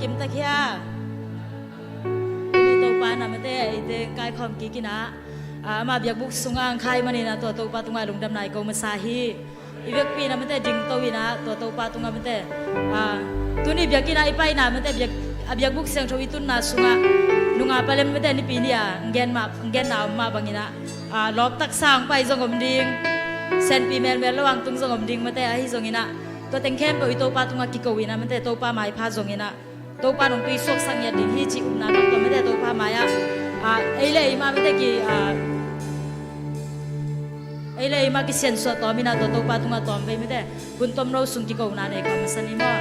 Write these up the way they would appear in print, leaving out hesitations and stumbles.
กิมตะเคียมีตัวปานะมันเตะเตะกายคอมกิกินะมาเบียกบุกสุงอังไข่มันนี่นะตัวปาตุงาลุงดำนายกมาซาฮีอีเวกปีนะมันเตะจิงโตวินะตัวปาตุงามันเตะตัวนี้เบียกินะอีไปนะมันเตะเบียกบุกเสียงชวิตุนนะสุงะนุงาไปเล่มมันเตะนี่ปีนี่เงนนาวมาบางนะลอกตักสร้างไปจงกรมดิงเซนปีเมลระหว่างตุงจงกรมดิงมันเตะให้จงนะตัวเต็งเข้มไปตัวปาตุงากิโกวินะมันเตะตัวปาไม้พาจงนะตัวปาลงตุยสวกสังยาดินที่จิอุนาตัวมันเตะตัวปาไม้ไอ้เลยมามันเตะกี่ไอ้เลยมากิเซียนสวดต่อมีนาตัวปาตุงาต่อไปไม่ได้คุณต้มเราสุงกิโกนาในคำสันนิมอ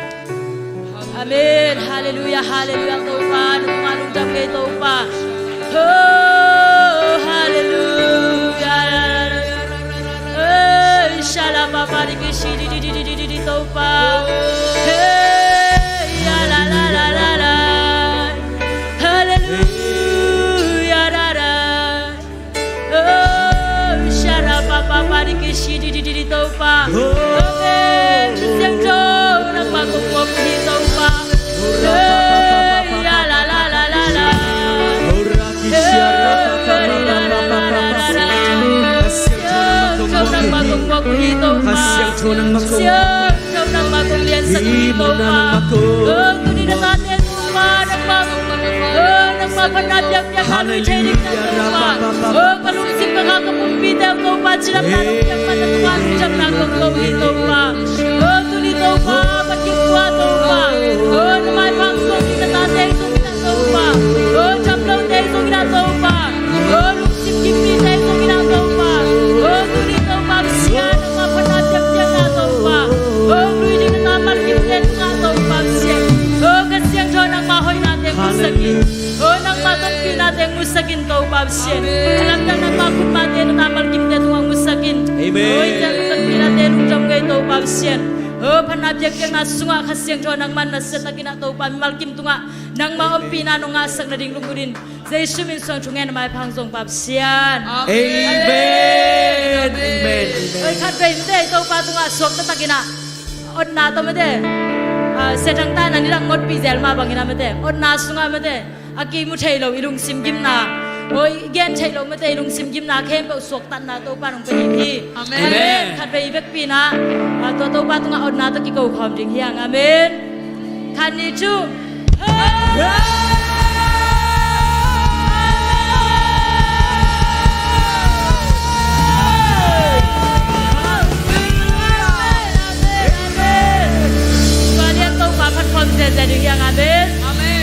อาเมนฮาเลลูยาฮาเลลูยาตัวปาตุงาลุงจับเกตัวปาโอ้ฮาเลลูยาชาลาปาปาดิกิชิดิตัวปาเฮ้ยาลาลาลาลาลาฮาเลลูยาลาลาโอ้ชาลาปาปาปาดิกิชิดิตัวปาโอเคเสียงโจนักมากุกกุกที่ตัวปาเฮ้ยาลาลาลาลาลาเฮ้ยลาลาลาลาลานักมากุกกุกที่ตัวปาเสียงโจนักมากุกเรียนสักที่ตัวปาตุนี่นักเรียนตัวปานักมานักมาพนักยักษ์ฮัลโหลเจริญตัวปาปนุสิกะกับปุ่มปีเดียวตัวปาจิรับนานุยังมาตัวปาจับนากุกกุกที่ตัวปาตุนี่ตัวปาบัดยิ่งตัวปาทำไมพังส่งที่นักเรียนส่งที่นักตัวปาจับเราเด็กส่งที่นักตัวปาลูกสิบกิมปีเด็กส่งที่นักตัวปาตุนี่ตัวปาเสียนักมาพนักยักษ์นักตัวปาลุยดีนักมากิมเด็กนักตัวปาเสียกันเสียงโจนักมาหอยนักเด็กมุสกินนักมาต้องกินนักเด็กมุสกินตัวปาเสียนักแต่นักมาคุณมาเด็กนักมากิมเด็กตัวมุสกินจังกันกินนักเด็กลุงจำเกยตัวปาเสียพนับยักษ์นักสุงะขัดเสียงโจนักมันนักเสียนักกินนักตัวปามัลกิมตุงะนักมาอมปีนานุงะสักนาดิ่งลุงกุดินเจสุมินส่งชงเงินมาพังส่งปาเสียนเอเมนเอเมนขัดไปไม่ได้ตัวปาตุงะสวกตะกินะอดนาตัวไม่ได้เสด็จตานันนี่รังงดปีเซลมาบางกินะไม่ได้อดนาสุงะไม่ได้อากีมุเทโลอิลุงซิมกิมนาโอ้ยเกนเทโลไม่ได้ลุงซิมกิมนาเข้มไปสวกตันนาตัวปาลงไปที่อเมนขัดไปเวกปีนะตัวปาตุงะอดนาตะกิโกความจริงเฮียงอเมนขันนี้จูjadi yang amin. Amin.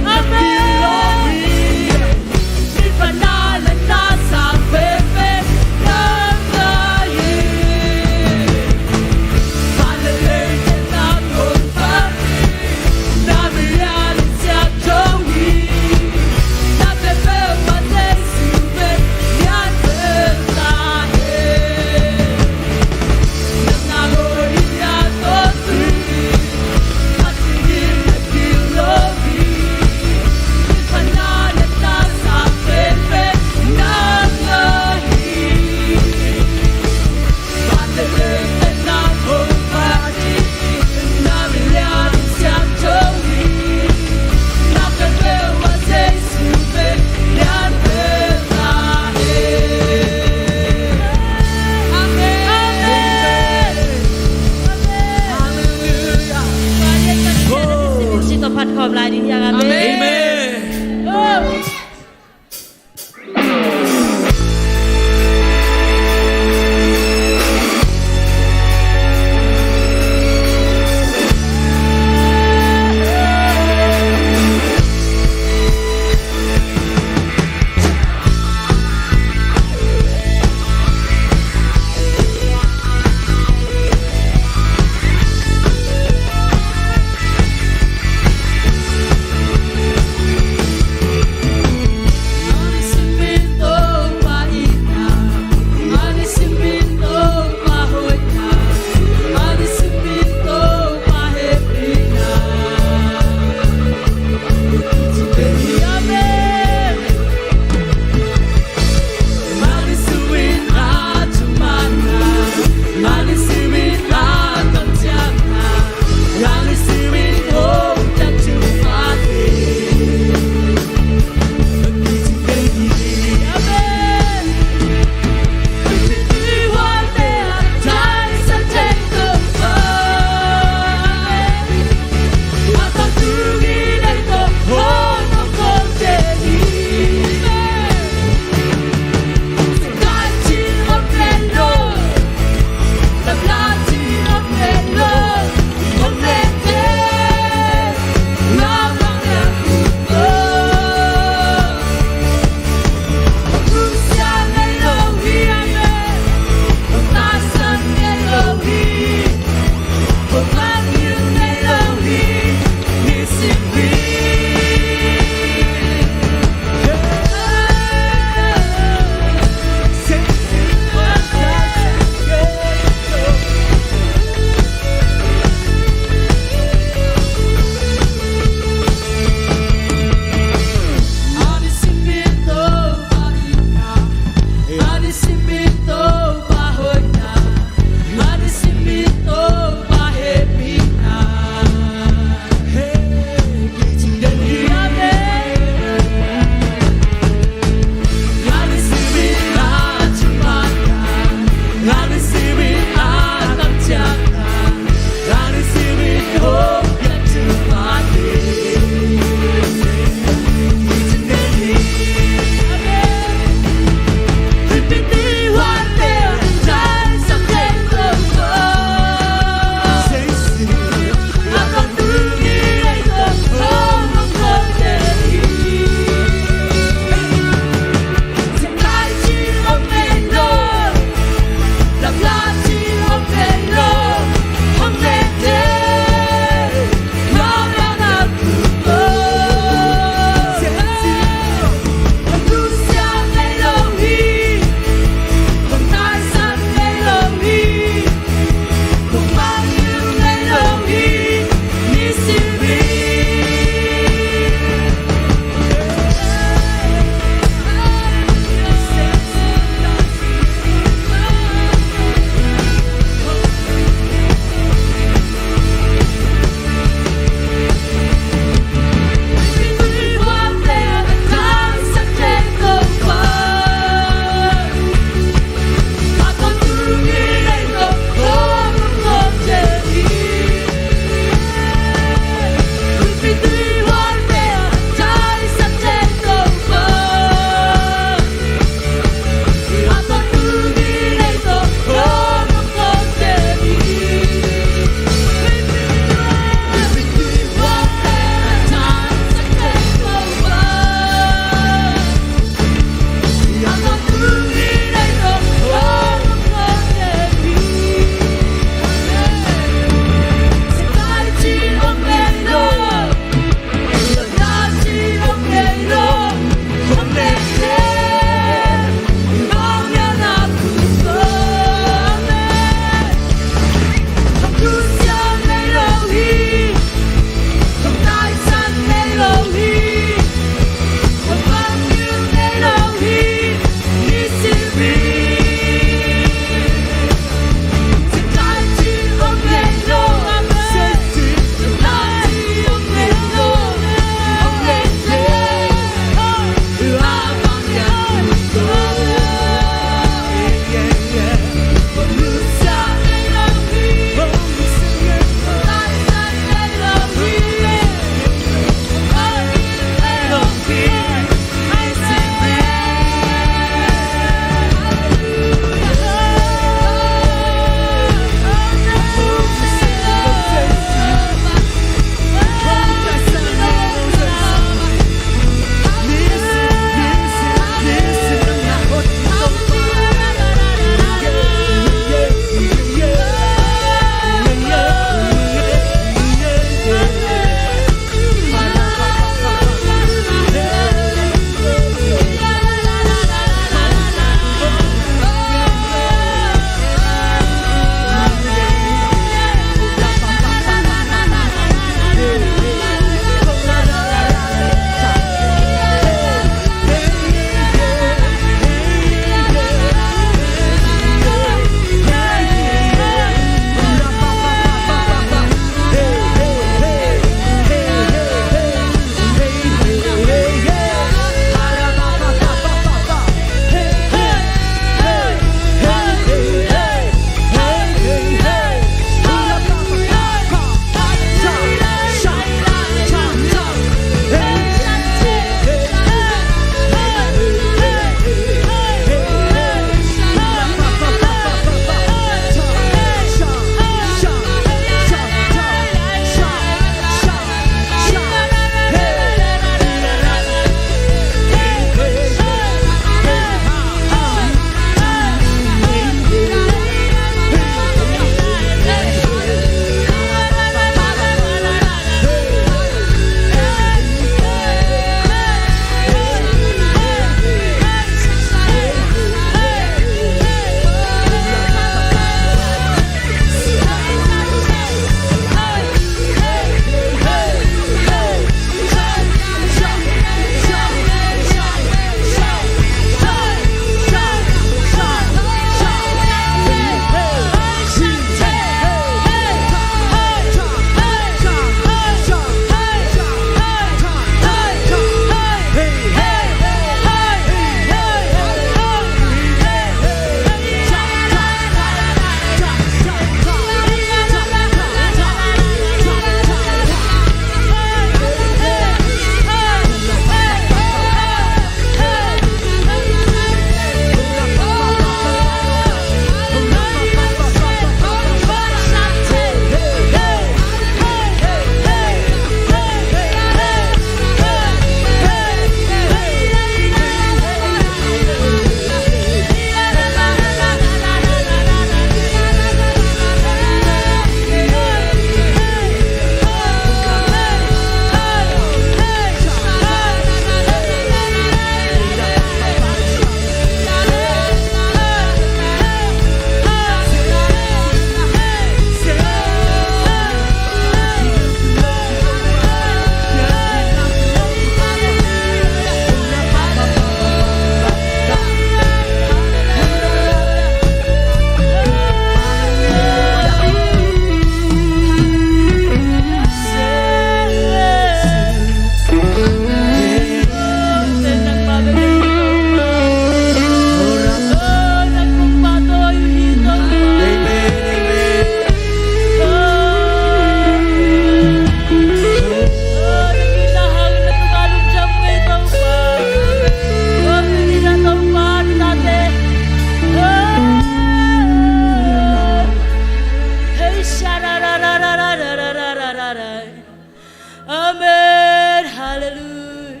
Amen. Hallelujah.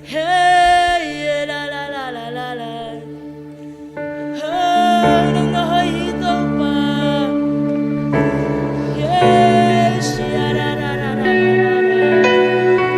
Hey, la la la la la la. Hey, nung nakahito pa. Yes, la la la la la la.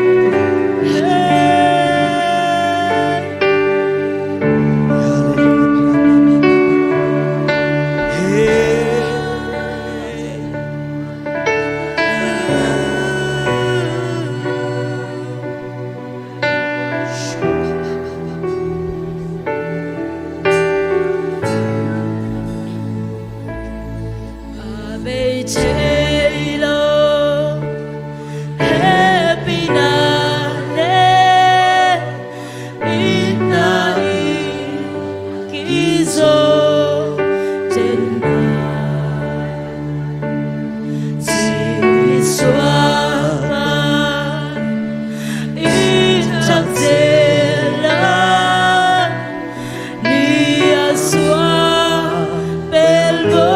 Ni aswa belbo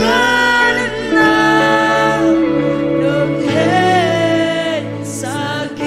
Karena dong sakit.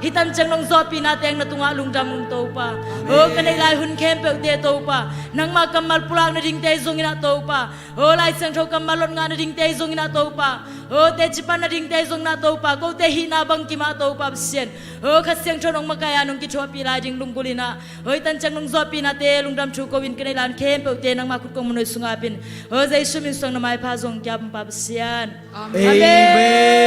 hitan chang nong zo pina teng na tunga lungdam nung to pa o kanai lai hun kem pe de to pa nang ma kamal pulang na ding te zong ina to pa o lai sang tho kamal lon nga na ding te zong ina to pa o te chipan na ding te zong na to pa ko te hi na bang ki ma to pa sien o kha siang tho nong makaya nong ki tho pi lai ding lung kulina o hitan chang nong zo pina te lungdam chu ko win kanai lan kem pe te nang ma khut ko munoi sunga pin o zai sumin song na mai pha zong kyam pa sian amen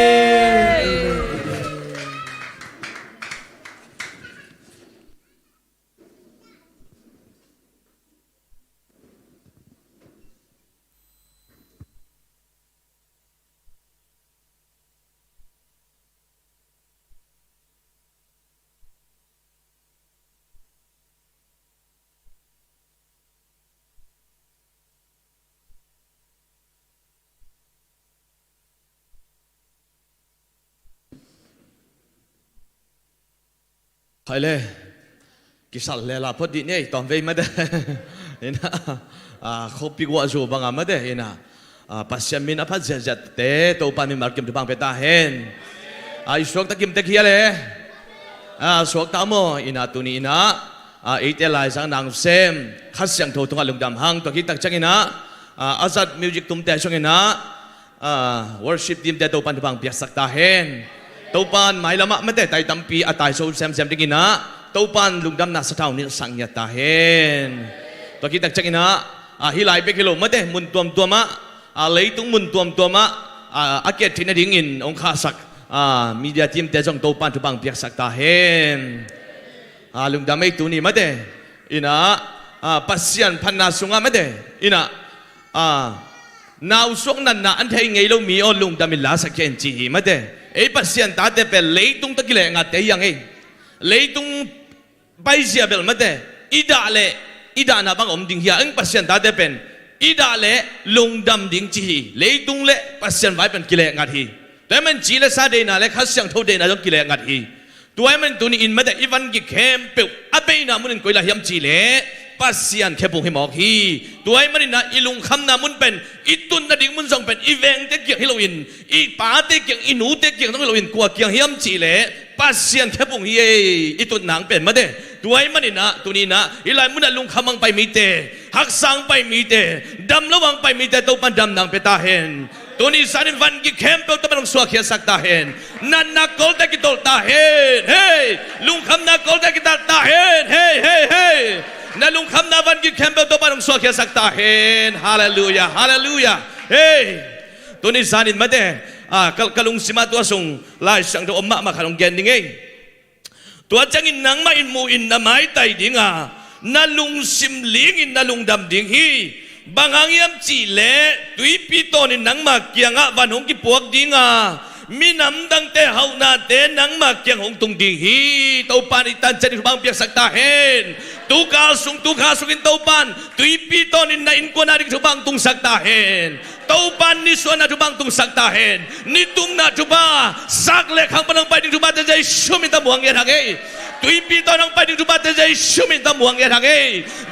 ใครเลยกิสัลเลลาพอดีเนี่ยตอนเวมาเด้เห็นนะเขาปีกว่าจูบังอามาเด้เห็นนะปัสยามินะพัดเจ็ดเตะตัวปามิมาร์กิมตัวบังเปตาเห็นสวกตะกิมตะเคียเลยสวกตามโมอินาตุนีนะอีเตลายสังนางเซมขัดเสียงโทตุงลุงดำหังตัวคิดตักจังอินะอาซัดมิวสิกตุ้มเตะช่วงอินะworship team เตะตัวปันตัวบังเปียสักตาเห็นตัวปานหมายละมะไม่ได้ไต่ตั้มปีตายโซแซมดิ้งนะตัวปานลุงดำน่าสะท้าวนี่สังยาตาเห็นตัวคิดตักจังนะฮิไลเบกิโลไม่ได้มุนตัวมะเลยตุ้งมุนตัวมะอาเกตที่นั่นดิ้งอินองค์ข้าศักมีเดียทีมแต่จงตัวปานทุบังเปียกสักตาเห็นลุงดำไม่ตัวนี้ไม่ได้อินะปัสยันพันนาสุงะไม่ได้อินะนาวสงนันนะอันเทงไงเรามีอลุงดำมิลาสักเกนจีไม่ได้ไอ้ปัสยันตาเตเปเลยตุ้งตะกิเลงัดแต่ยังไงเลยตุ้งไปเสียเบลไม่ได้อีดานาบังอมดิ้งเฮียอันปัสยันตาเตเป็นอีดาเล่ลุงดำดิ้งจีเลยตุ้งเล่ปัสยันไว้เป็นกิเลงัดฮีแต่มันจีเลซาเดน่าเล่ขัดเสียงโทเดน่าต้องกิเลงัดฮีตัวไอ้มันตัวนี้อินไม่ได้อีวันกิเข้มเปิวอาเปน่ามันกุยละยำจีเล่ปัสยันแค่ปุ่งให้หมอกฮีตัวไอ้มันน่ะอีลุงคำน่ะมันเป็นอีตุนน่ะดิ้งมันส่งเป็นอีเวงเตเกียงให้เราอินอีป้าเตเกียงอีหนูเตเกียงต้องให้เราอินกลัวเกียงยำจีเล่ปัสยันแค่ปุ่งฮีอีตุนหนังเป็นมาเด้ตัวไอ้มันน่ะตัวนี้น่ะอีไรมันน่ะลุงคำมังไปมีเตหักสังไปมีเตดำระวังไปมีเตตัวปันดำหนังไปตาเห็น ตัวนี้สันวันกิเข้มเปตัวมันต้องสวกเขียสักตาเห็นนันนักกอลแต่กิตอลตาเห็นเฮ้ลุงคำนักกอลแต่กิตอลตาเห็นเฮ้เฮ้เฮ้นั่นลุงคำนับวันกิเข้มเปตัวมันต้องสวกเขียสักตาเห็นฮาเลลูยาฮาเลลูยาเฮ้ตัวนี้สันมาเด้กะลุงสิมาตัวส่งลายสังตัวอมมาขนมเย็นยังไงตัวจังอินนังมาอินมูอินนาไม้ไตดิงนาลุงสิมลิงอินนาลุงดำดิงฮีบางอย่างยำจีเล่ตุยปีโตนินังมาเกียงวันหงกิปวกดิงมีน้ำดังเตะเฮานาเตนังมาเกียงหงตุงดิงฮีเต้าปานอิตันจันทร์บางเปียกสักตาเห็นตุกาสุงอินเต้าปานตุยปีโตนินาอินกวนาดิงทุบางตุงสักตาเห็นเต้าปานนิสวนาทุบางตุงสักตาเห็นนิตุงนาทุบาสักเล็กขังปนังไปดิงทุบาเตใจชุมิตาบวงเยทังเอตุยปีโตนังไปดิงทุบาเตใจชุมิตาบวงเยทังเอ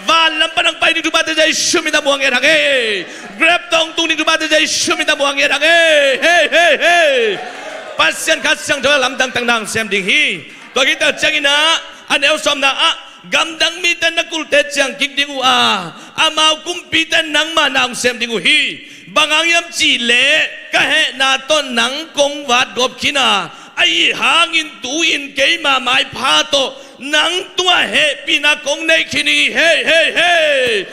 วาลัมปนังไปดิงทุบาเตใจชุมิตาบวงเยทังเอGrab tong tung di tuba tejai shumi ta buang ye dang hey pasien khasang thola lam tang tang dang sem ding hi to kita changina anel som na gamdang mi tan nakul te chang kik ding amau kumpi tan nang ma nang sem ding hi bangang yam chi le ka he na ton nang kong wat gop khina ai hangin tu in ke ma mai pha to nang tua he pina kong nei khini hey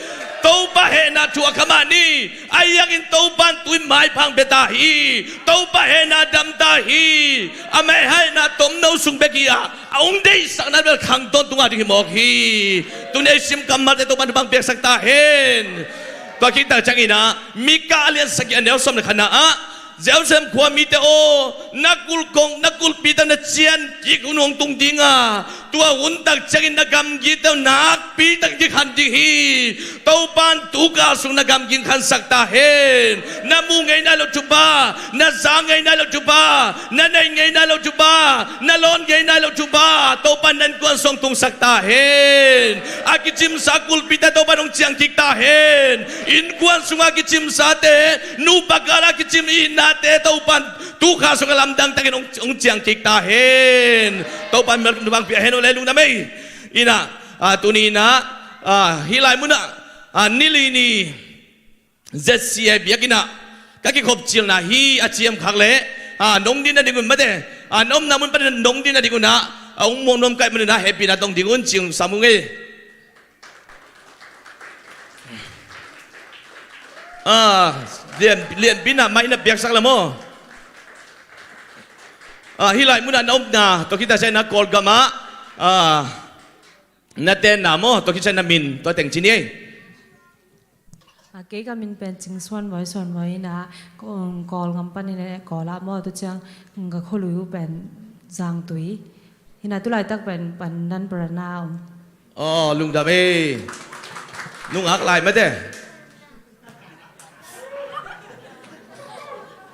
tàu ba hệ na chùa khama ni ai yang in tàu ban tui mai phang beta hi tàu ba hệ na dam ta hi ame hai na tom nâu sung bekia ông đây sang na bel khang ton tunga di mok hi tu ne sim kamar te to ban bang pek sakta hen to kita changina mika alian sakya nel som na khana Giáo xem qua mi te o nakul kong nakul pita na chian ki kunong tung dinga tua untak changin na gam gi te nak pita gi khan di hi tau pan tu ka sung na gam gi khan sakta hen na mu ngai na lo chuba na sa ngai na lo chuba na nei ngai na lo chuba na lon ngai na lo chuba tau pan nan kuan song tung sakta hen akichim sakul pita tau pan ong chiang tik ta hen in kuan sung akichim sa te nu bagara kichim ina te tau pan tu kha sung lam dang tangin ong chiang tik ta hen tau pan mer bang pia hen ole lung na mei ina tunina hilai muna nili ni zetsia biakina kaki khop chil na hi achiam khak le nong din na dingun mate nom namun pan nong din na dingun na ong mong nom kai mun na happy na tong dingun ching samunge liền pin na mai na biak sak la mo hilai muna nom na to kita sai na kol gama na ten na mo to kita na min to teng chini cái cái mình bên chính xuân với na còn ngắm pan này có lá mò tôi chăng cái khâu lùi bên giang túi thì na tôi lại tắc bên bên nan bờ nào lung đam lung ác lại mất đấy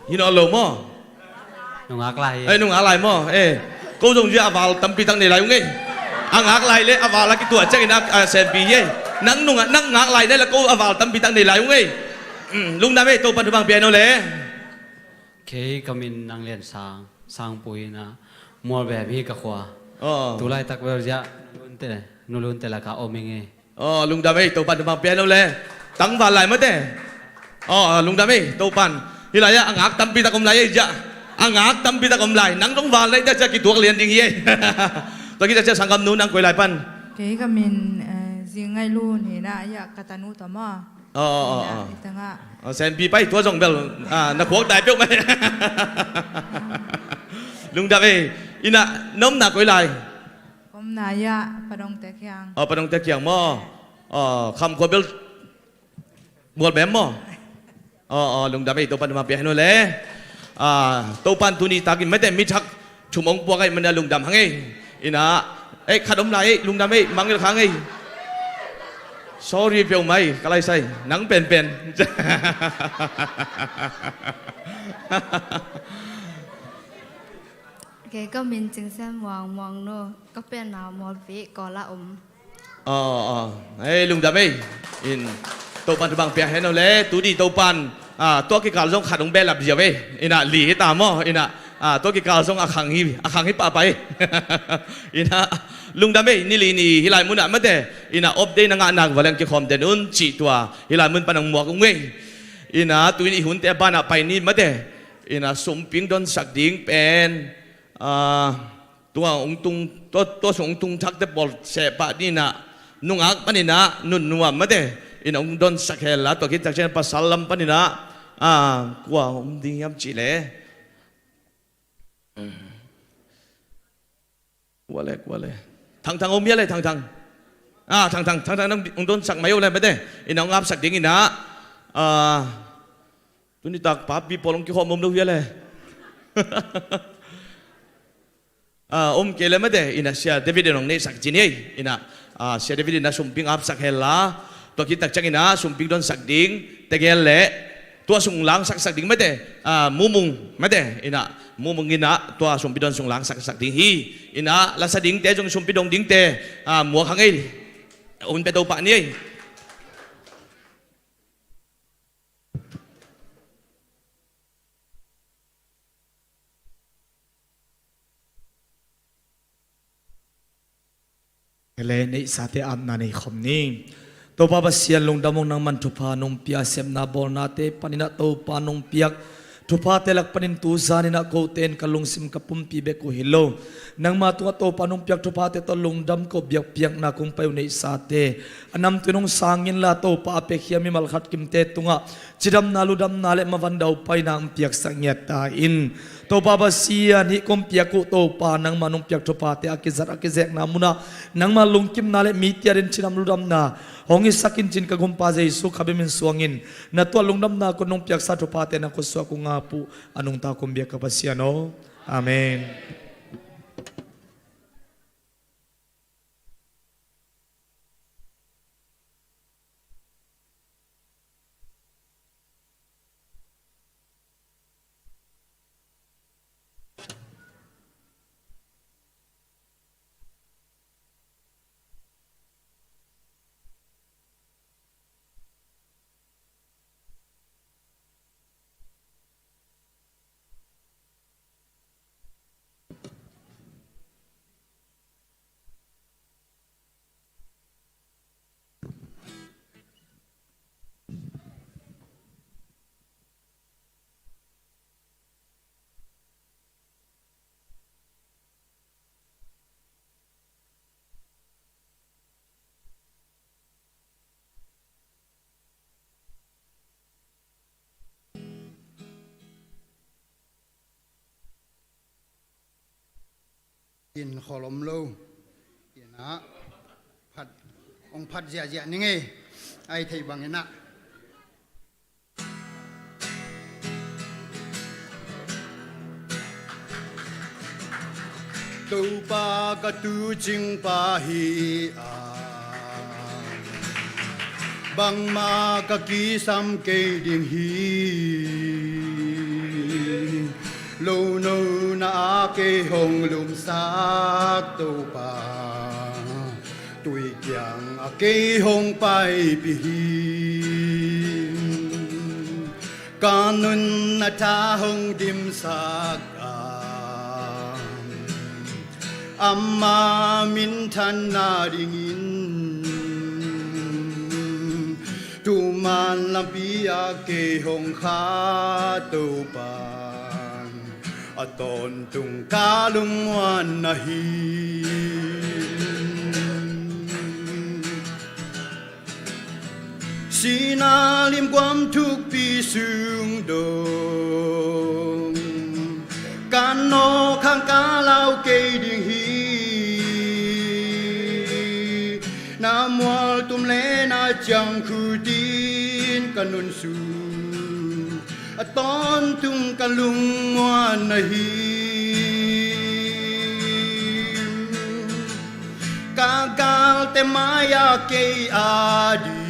you know lo mo nung ác lại nung ác lại mo câu dùng gì vào tâm pi tăng này lại không nghe ang ác lại lấy vào là cái tuổi chắc là xem pi ye nắng nung nắng ác lại đây là câu vào tâm pi tăng này lại không nghe lung đam tôi pan bang piano le khi kamin nang lian sang pui na mua về hi ka khwa tu lai tak vel ja nulun te la ka omenge lung đam tôi pan bang piano le tăng vào lại mất đấy lung đam tôi pan hi lại ang ác tâm pi ta kom lại ja ang ác tâm pi ta kom lại nắng trong vào lại đã cho cái tuổi liền đi ye tôi kita sẽ sang cầm nu nang quay lại pan cái mình riêng ngay luôn thì na ya katanu tama xem pi bay tuổi rong bel na quốc đại biểu mày lung đam ina nôm na quay lại kom na ya padong te kyang padong te kyang mo kham ko bel buat bem mo lung đam tôi pan ma pi hanu le tôi pan tu ni takin mete mi thak chumong po kay mana lung đam hangay ina khadom lại lung đam mang được hangay sorry piao mai kalai sai nang pen cái mình chính xem mong nó có bên nào một vị có là lung đam in tôi pan bang pia hanu le tu di tôi panตัวกิการส่งขัดองเบลลับเจียวอินะหลีตามมั้อินะตัวกิการส่งอาคังฮิปะไปอินะลุงดำนี่ลีนี่ฮิลายมุนอะมะเตอินะอบเดนังนักวันเล่นกิคอมเดนุนจีตัวฮิลายมุนปนังมัวกุ้งเง ina tuin I hun te bana pai ni made ina sumping don sak ding pen tua ong tung to song tung thak te bol se pa ni na nungak panina nun nuwa made ina ong don sak hela to ki tak chen pasalam panina kwa ding yam chi le wale thang ôm yale thang nang ong don sak mayo le made ina ong ap sak ding ina tuni tak papi polong ki khom do yale kele made ina sia David nong ne sak jini ina sia David na sumping ap sak hela to ki tak chang ina sumping don sak ding tegel le tua sung lang sak ding made mumung made ina mumung ina tua sumping don sung lang sak ding hi ina la sa ding te jong sumping dong ding te mo khang ei pe to pa ni Hele nei sate am na nei khom ni to pa basian long damong nang man thupa nong pia sem na bol na te panina to pa nong piak thupa te lak panin tu zani na ko ten kalung sim kapum pi be ko hilo nang ma tu to pa nong piak thupa te to long dam ko biak piak na kung payo nei sate anam tunong sangin la to pa ape khiami mal khat kim te tunga chidam nalu dam nale mawandau pai nang piak sangyat ta in to baba sia ni kom piaku to pa nang manung piak to pa te akizek na muna nang ma lungkim nale mi tiarin chinam ludam na hongi sakin chin ka gumpa jai su khabemin suangin na to lungdam na ko nong piak sa to pa te na ko su ko ngapu anung ta kom biak ka pasia no amen in kholom lo ina phat ong phat ja ni nge ai thei bang ina tu pa ka tu jing pa hi bang ma ka ki sam ke ding hi lâu nâu na kê hồng lùm sắc tô pa tuổi kiang kê hồng pai pi kanun na tha hồng dim sak amma min than na dingin tu man lam pi kê hồng kha tô pa aton tung kalung wan na hi sinalim kwam thuk pi sung dong kan no khang ka lao ke ding hi na mual tum le na chang khu tin kanun su aton tung kalung wan na hi kagal te maya ke adi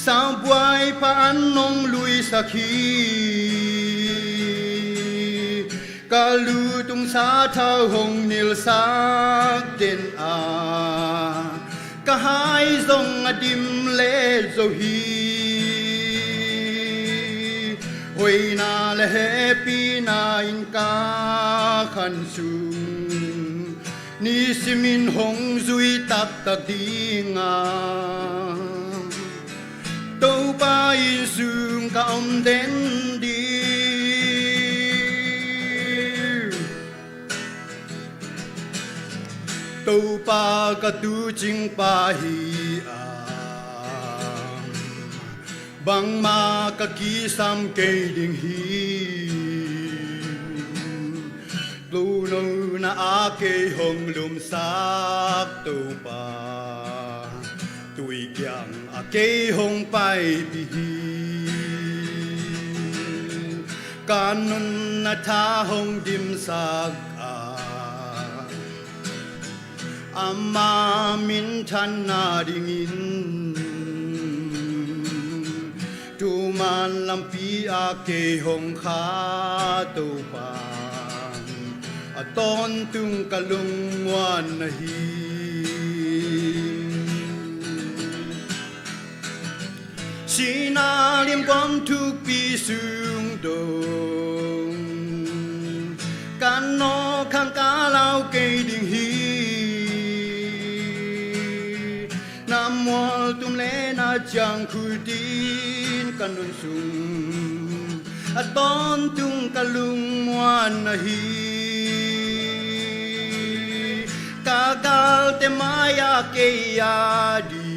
sang buai pa anong lui sakhi kalu tung sa thao hong nil sak den kahai zong adim le zo hi Hoi na le happy na in ka khan sung ni simin hong zui tak tak dinga đâu ba yên sương cả ông đến đi đâu ba cả tu chính ba hi bang ma ka ki sam ke ding hi lu no na a ke hong lum sak tu pa tui kyang a ke hong pai pi hi kanun na tha hong dim sak amma min than na ding in tu man lam pi a ke hong kha tu pa a ton tung ka lung wan na hi si na lim kwam tu pi sung dong kan no khang ka lao ke ding hi nam mol tum le na chang khu tin kan nun sung a ton tung ka lung wan na hi ka gal te maya ke ya di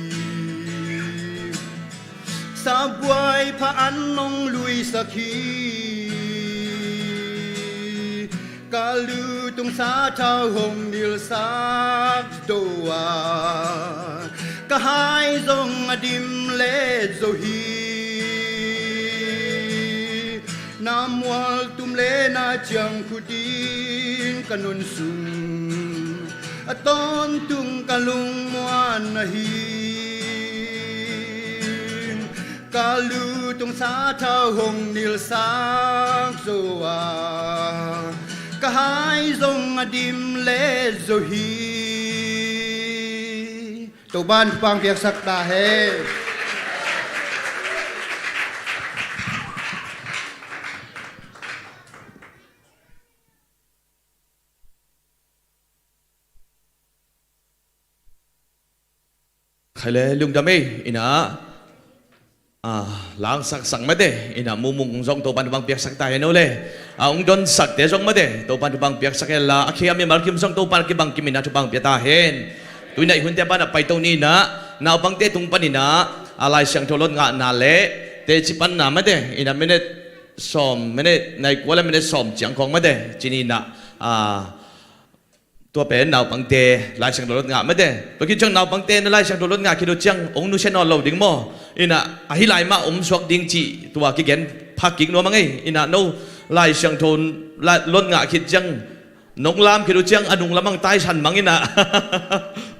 sa buai pha an nong lui sakhi ka lu tung sa thao hồng nil sak doa ka hai zong adim le zo hi nam wal tum le na chang khu tin kanun sung a ton tung kalung muan na hi ka lu tung sa thao hồng nil sak doa ka hai zong adim le zo hi tổ ban quang việc sắc đà he khai le lung đam ina lang sak sang ma de ina mumung zong to ban bang piak sak ta he no le ong don sak te zong ma de to ban bang piak sak la akhia mi mar kim zong to ban ki bang kimina to bang pia ta hen tui nai hun te ban pai to ni na naw bang te tung pani na alai sang tholon nga na le te chi pan na ma de ina minute som minute nai kwala minute som chiang khong ma de chini naตัวเป็นนาวปังเตลายเสียงโดดงาไม่ได้ตัวคิดจังนาวปังเตนลายเสียงโดดงาคิดดูจังองนุเชนอลเราดิ้งโมอินะอหิลายมาสวกดิ้งจีตัวกิเกนพักกิ่งนัวมั้งไงอินะโนลายเสียงโทนลายลดงาคิดจังนงลามคิดดูจังอนุงละมังใต้ฉันมั้งอินะ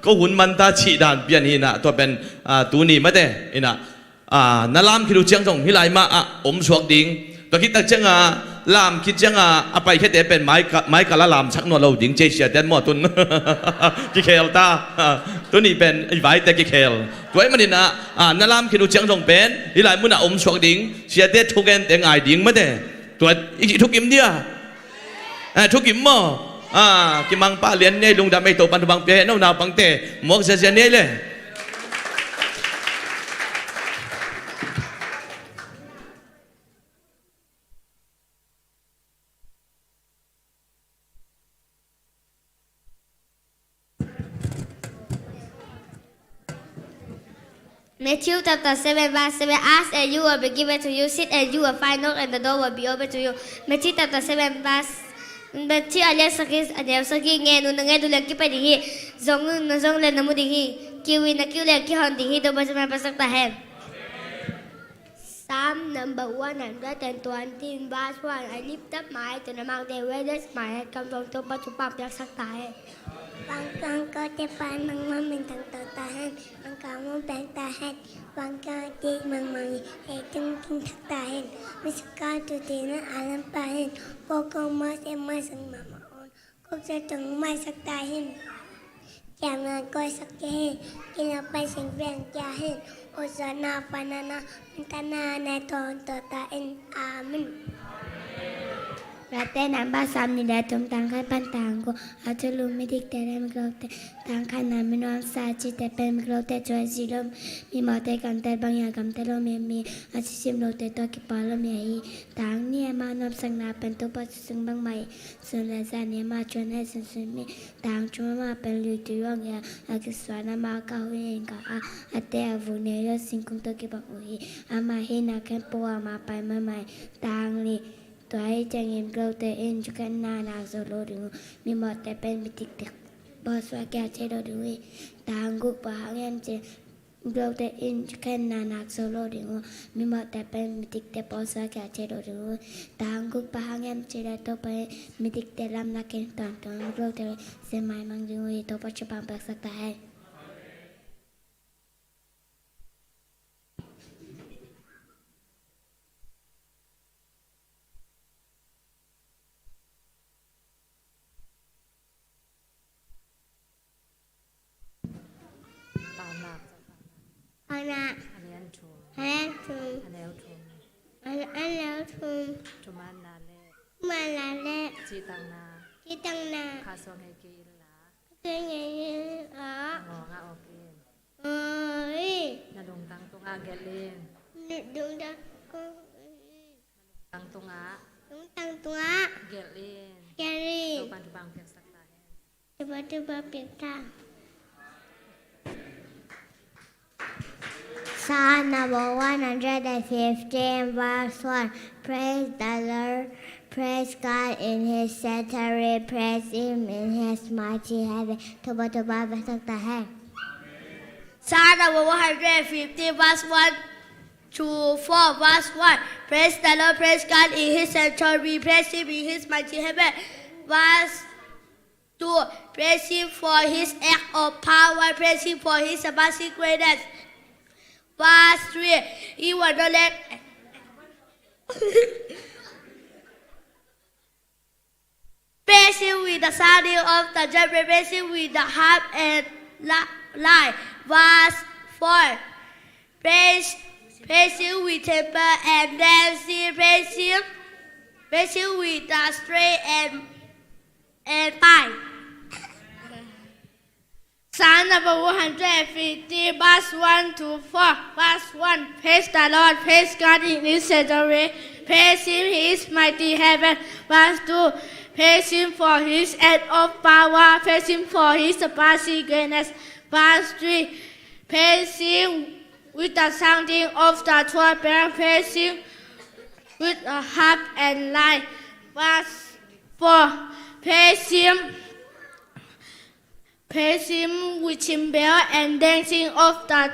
ก็หุ่นมันตาฉีดานเปลี่ยนอินะตัวเป็นตัวนี้ไม่ได้อินะนาลามคิดดูจังจงหิลายมาสวกดิ้งตัวคิดตักจังลามคิดจังไปแค่แต่เป็นไม้กะละลามชักนวลเราดิ้งเจียเดนหมดตุนกิเคลตาตัวนี้เป็นไอ้ไว้แต่กิเคลตัวไอ้มันนี่นะนาลามคิดดูจังจงเป็นหิลายมุนสวกดิ้งเชียเดทุกเอ็นแต่งไอดิ้งไม่ได้ตัวอีกทุกกิมเดียทุกกิมมั้กิมังป้าเลียนเนี่ยลุงดำไม่โตปันทุบังเปย์น้าวปังเตะหมวกเสียเนี่ยเลยMatthew chapter 7 verse 7 Ask and you will be given to you Seek and you will find Knock and the door will be open to you Matthew chapter 7 verse Matthew alien sakit nghe nu nghe tu lek ki pa ding hi zong le namu ding hi kiwi na kiu lek ki hon ding hi do ba sama pasak ta hen Psalm number 120 verse 1 I lift up my eyes to the mountain where does my head come from to ba tu pa piak sak ta hen Bang ko te pan mang mang min tang ta ta hen bang ka mo bang ta hen bang ka ti mang mang e tung tung thak ta hen mis ka tu ti na alam pa hen ko ma se ma sang ma ma on ko se tung mai sak ta hen cham na ko sak ke hen kina pa sing bang cha hen o sa na pa na na ta na na ton ta ta en amen Rate namba sam ni datum tangkai pantango atulu midik tere mikrote tangkai naminom sachi tepe mikrote choy silom mi mote kamtel bang ya kamtelo mi asisim lote to kipalo mi tang ni manom sang na pentu pa sung bang mai sun la san ni ma chon hai sun sun mi tang chuma ma pen lu tu yong ya akiswana ma ka hui ka ate avu ne yo singkung to kipang ui ama hina ken po ama pai mai tang li Tuai jangan kau tein juga nana solo dulu. Mimot tepen bitik tek. Bos wakil cero dulu. Tangguh bahagian ce. Kau tein juga nana solo dulu. Mimot tepen bitik tek bos wakil cero dulu. Tangguh bahagian cero tu pe bitik dalam nakin tonton. Kau te semai mang dulu itu percobaan bersaksi. Anak, anak tum, anak tum, mana le, kita na, kasong heki la, ngong okin, nadung tang tunga gelin, nadung tang tunga, gelin, coba pintar. Psalm number 115, verse 1. Praise the Lord, praise God in His sanctuary, praise Him in His mighty heaven. Tuba bersakta hai. Psalm number 115, verse 1 to 4, verse 1. Praise the Lord, praise God in His sanctuary, praise Him in His mighty heaven. Verse 2. Praise Him for His act of power, praise Him for His surpassing greatness. Verse 3. He was not let. Praise Him with the sounding of the trumpet, praise Him with the harp and lyre. Verse 4. Praise Him with temper and dancing, praise Him with the string and pipe. Psalm number 150, verse 1 to 4. Verse 1. Praise the Lord, praise God in His sanctuary, praise Him in His mighty heaven. Verse 2. Praise Him for His act of power, praise Him for His surpassing greatness. Verse 3. Praise Him with the sounding of the trumpet, praise Him with a harp and lyre. Verse 4. Praise Him with cymbal and dancing of the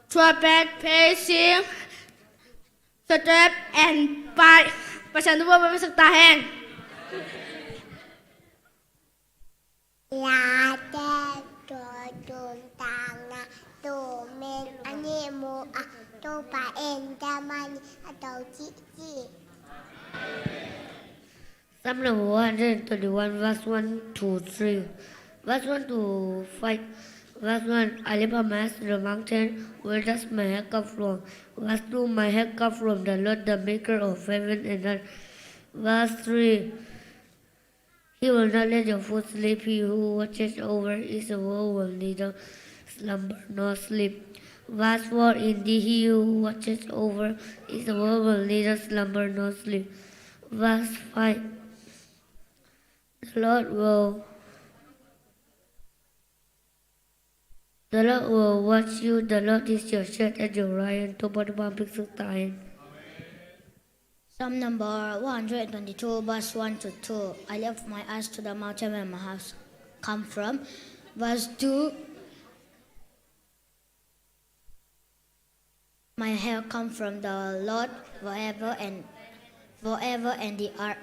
trumpet, praise Him, strap and pipe. Pasal dua bermaksud tahan. Lada dodon tanga tumen anemu atau paendaman atau cici. Psalm number 121, verse 1 to 3. Verse 1 to 5. Verse 1. I lift a mass to the mountain. Where does my help come from? Verse 2. My help comes from the Lord, the maker of heaven and earth. Verse 3. He will not let your foot sleep. He who watches over Israel will neither slumber nor sleep. Verse 4. Indeed, he who watches over Israel will neither slumber nor sleep. Verse 5. The Lord will watch you. The Lord is your shield and your right. Psalm number 122, verse 1 to 2. I lift my eyes to the mountain where my house come from. Verse 2. My help come from the Lord forever and the earth.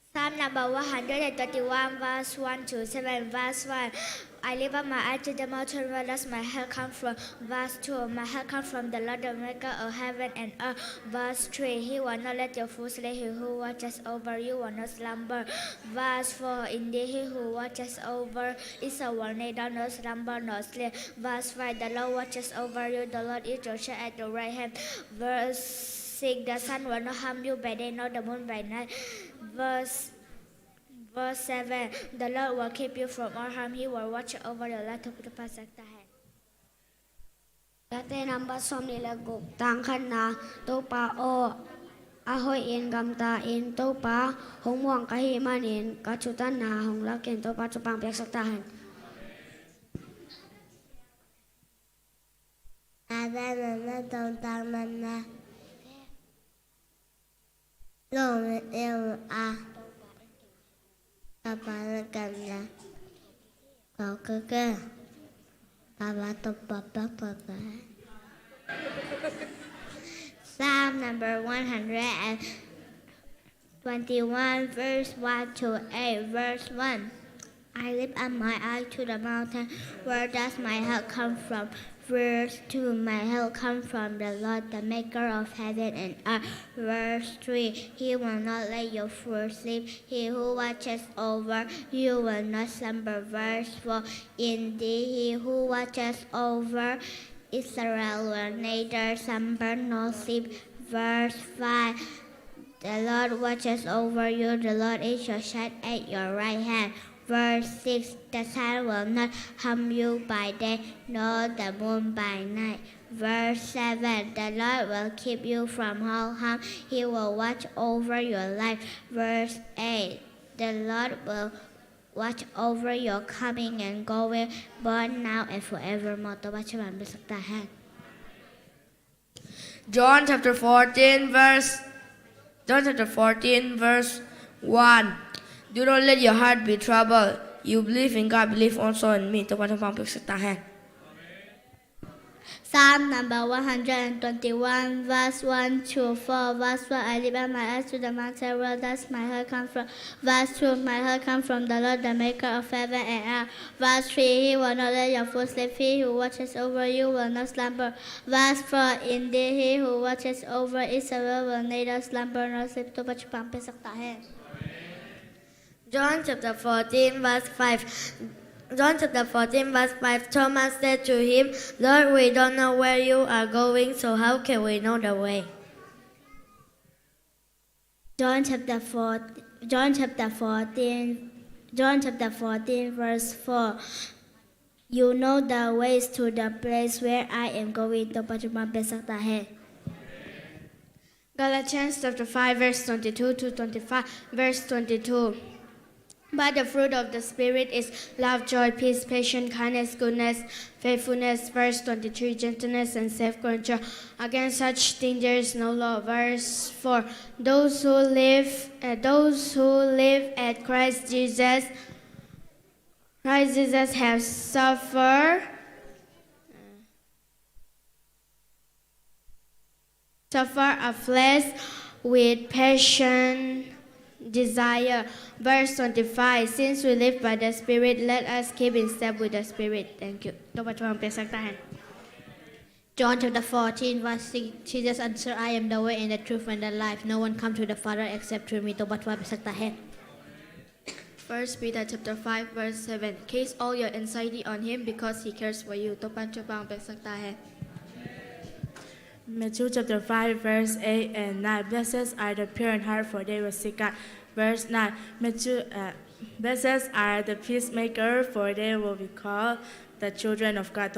Psalm number 131, verse 1 to 7, verse 1. I lift up my eyes to the mountain, where does my help come from? Verse 2. My help comes from the Lord, the maker of heaven and earth. Verse 3. He will not let your foot slip. He who watches over you will not slumber. Verse 4. Indeed, he who watches over Israel will neither nor slumber nor sleep. Verse 5. The Lord watches over you. The Lord is your shield at your right hand. Verse 6, the sun will not harm you by day, nor the moon by night. Verse 7, the Lord will keep you from all harm. He will watch over your life to pass the time. Dati namba som nilagok tang kana to pa o ahoy in gamta in to pa hong muang kahiman in kachutan na hong lakin to pa chupang piak saktahan. Ada na tong tang na lo em a papa na kanya kau ke papa to papa. Psalm number 121, verse 1 to 8, verse 1. I lift up my eyes to the mountain. Where does my help come from? Verse 2, my help comes from the Lord, the maker of heaven and earth. Verse 3, he will not let your foot sleep. He who watches over you will not slumber. Verse 4, indeed, he who watches over Israel will neither slumber nor sleep. Verse 5, the Lord watches over you. The Lord is your shade at your right hand. Verse 6, the sun will not harm you by day, nor the moon by night. Verse 7, the Lord will keep you from all harm. He will watch over your life. Verse 8, the Lord will watch over your coming and going, both now and forevermore. John chapter 14, verse 1. Do not let your heart be troubled. You believe in God, believe also in me. Psalm number 121, verse 1 to 4. Verse 1, I lift up my eyes to the mountain. Where does my help come from? Verse 2, my help comes from the Lord, the maker of heaven and earth. Verse 3, he will not let your foot slip. He who watches over you will not slumber. Verse 4, indeed, he who watches over Israel will neither slumber nor sleep. John chapter 14, verse 5. Thomas said to him, Lord, we don't know where you are going, so how can we know the way? John chapter 14, verse 4. You know the ways to the place where I am going. Galatians chapter 5, verse 22 to 25, verse 22. But the fruit of the Spirit is love, joy, peace, patience, kindness, goodness, faithfulness. Verse 23, gentleness and self-control. Against such things there is no law. Verse 4, those who live at Christ Jesus have suffered afflictions with passion desire. Verse 25, since we live by the Spirit, let us keep in step with the Spirit. Thank you. John chapter 14, verse 6. Jesus answered, I am the way and the truth and the life. No one comes to the Father except through me. 1 Peter chapter 5, verse 7. Cast all your anxiety on him because he cares for you. Matthew chapter 5, verse 8 and 9. Blessed are the pure in heart, for they will see God. Verse 9. Blessed are the peacemakers, for they will be called the children of God.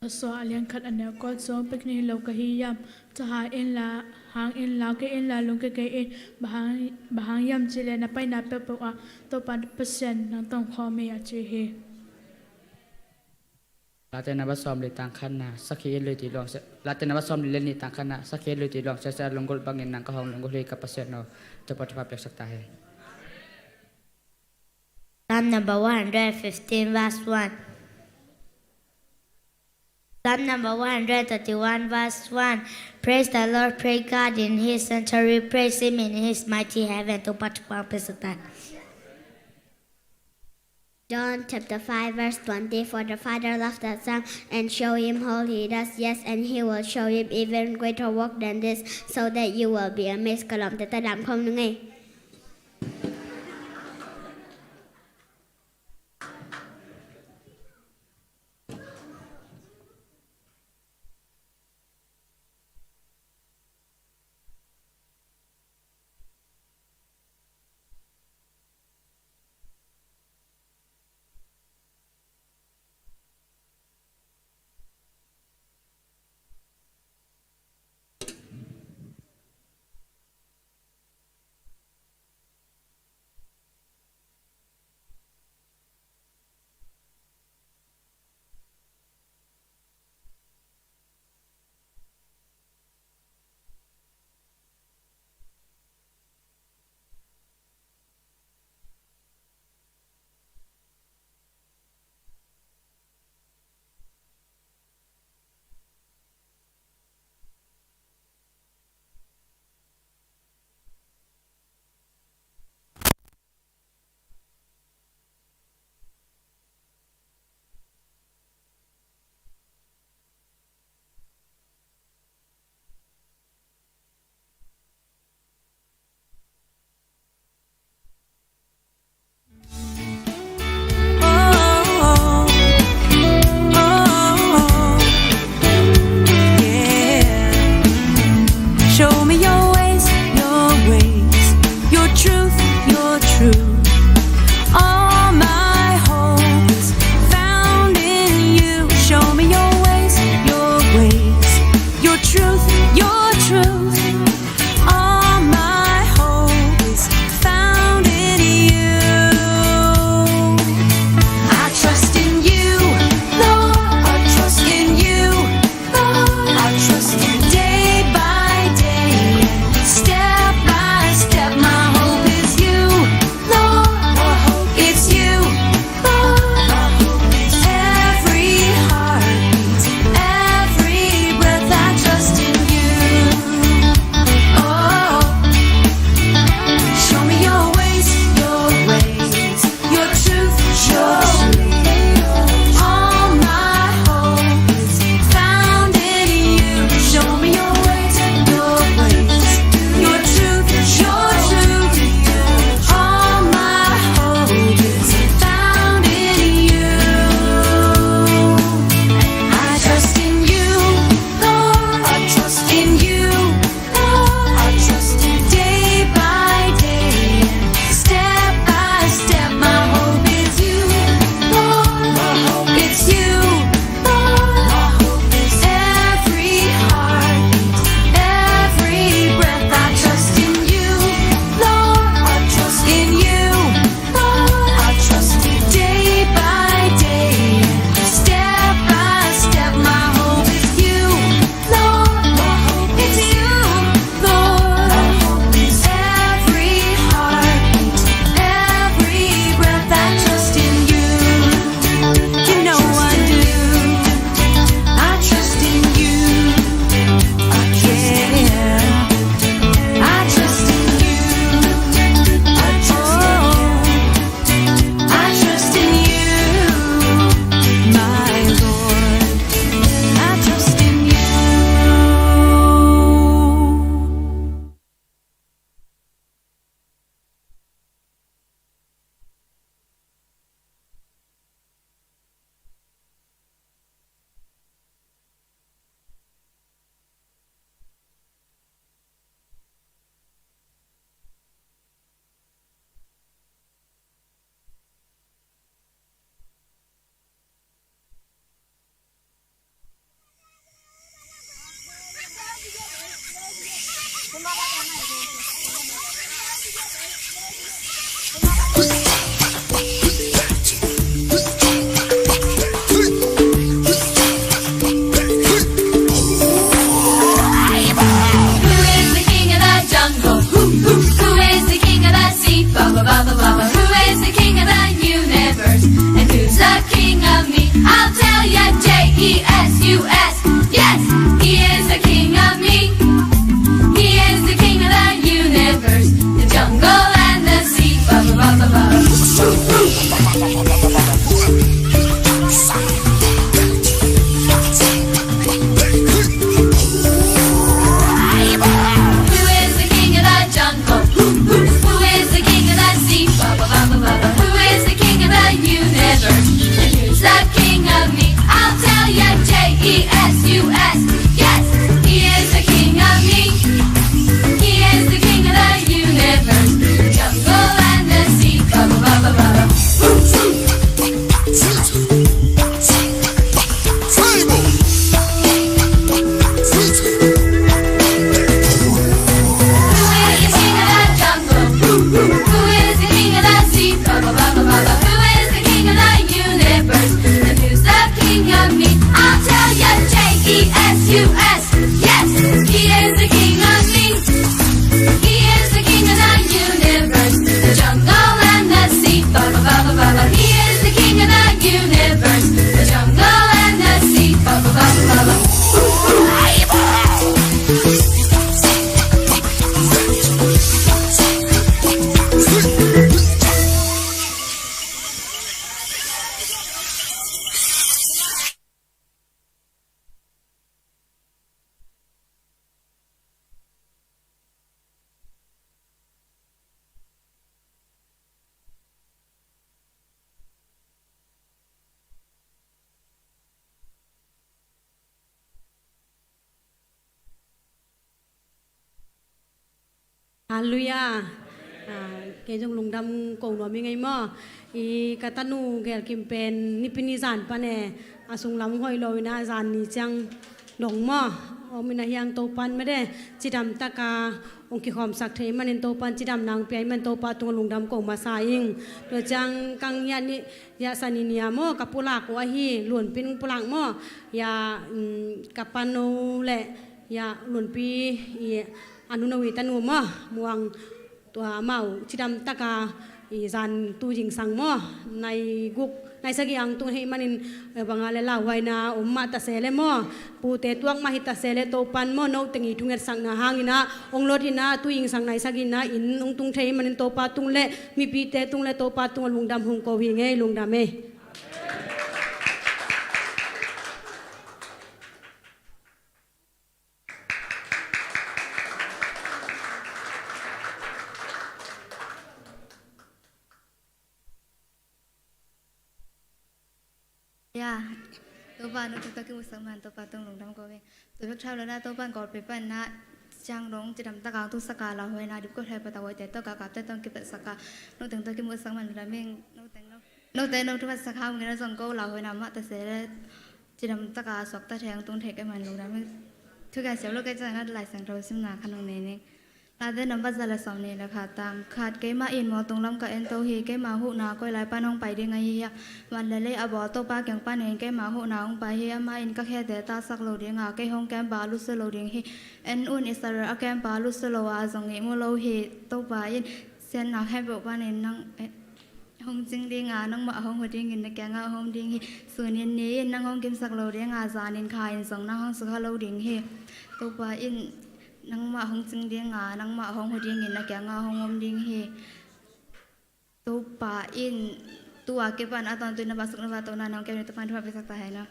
So alian kat ane ko so pekni lo kahiyam taha in la hang in la ke in la lung ke in bahang yam chile na pai na pe po a to pan percent nang tong kho me a che he Laten na basom le tang khana sakhi le ti long laten na basom le ni tang khana sakhi le ti long sa longgol bangin nang kahong longgol le ka percent no tepat pek sakta he Psalm number 115, verse 1. Psalm number 131, verse 1. Praise the Lord, praise God in his sanctuary, praise him in his mighty heaven. John chapter 5, verse 20. For the Father loves the Son and show him all he does. Yes, and he will show him even greater work than this, so that you will be amazed. J-E-S-U-S. Yes, he is the king of me. He is the king of the universe, the jungle and the sea. Ba ba ba ba ba. J-E-S-U-S. Yes, he is the king of me. He is the king of the universe, the jungle and the sea. Ba ba ba ba ba. Who is the king of the jungle? Who is the king of the sea? Ba ba ba ba ba. Who is the king of the universe? And who's the king of me? I'll tell you, J-E-S-U-S. Yes, he is the king of me. He is the king of the universe, the jungle and the sea. Ba ba ba ba ba ba. He is the king of the universe, the jungle and the sea. Ba ba ba ba ba. Hallelujah. Ke jong lungdam ko no mi ngai mo I katanu gel kimpen ni pini zan pane asung lam hoi lo na zan ni chang dong mo o mi na hyang to pan me de chidam taka ong ki khom sak thei manin to pan chidam nang pai man to pa tung lungdam ko ma sa ing to chang kang ya ni ya sani nia mo kapula ko hi luon pin pulang mo ya kapano le ya luon pi anu na wi tanu mo muang tua mau chidam taka izan tu jing sang mo nai guk nai sagi ang tu hei manin bangale la waina umma ta sele mo pu te tuak ma hita sele to pan mo no tengi tunger sang na hangina onglot hina tu ing sang nai sagi na in ung tung thei manin to pa tung le mi pi te tung le to pa tung lungdam hung ko wi nge lungdam e Ya, topan untuk taki musaman topan tung lungdam kowe. Tupek thau lana topan kor pepan na chang rong chidam takang tu saka la hoi na dip ko thai pata wai te to ka te tong kip saka. No teng taki musaman la meng no te no tu saka ngena song ko la hoi na ma ta se chidam taka sok ta thang tung thek man lungdam thu ka sia lo ka chang na lai sang ro sim na khanong ne ne. Ta de number zala som ne la kha tam khat ke ma in mo tung lam ka en to hi ke ma hu na koi lai panong pai de ngai ya wan le le abo to pa kyang pan en ke ma hu na ong pai hi ma in ka khe de ta sak lo de nga ke hong kem ba lu se lo ding hi en un isar a kem ba lu se lo a zong e mo lo hi to pa in sen na he bo pan en nang hong jing de nga nang ma hong ho ding in na ka nga hong ding hi su nin ni nang hong kim sak lo de nga za nin kha in zong na hong su kha lo ding hi to pa in nang ma hong jing de nga nang ma hong ho ding in na ka nga hong om ding hi to pa in tua ke pan aton tu na basuk na ba to na nang ke ni to pan thwa pe sak ta hai na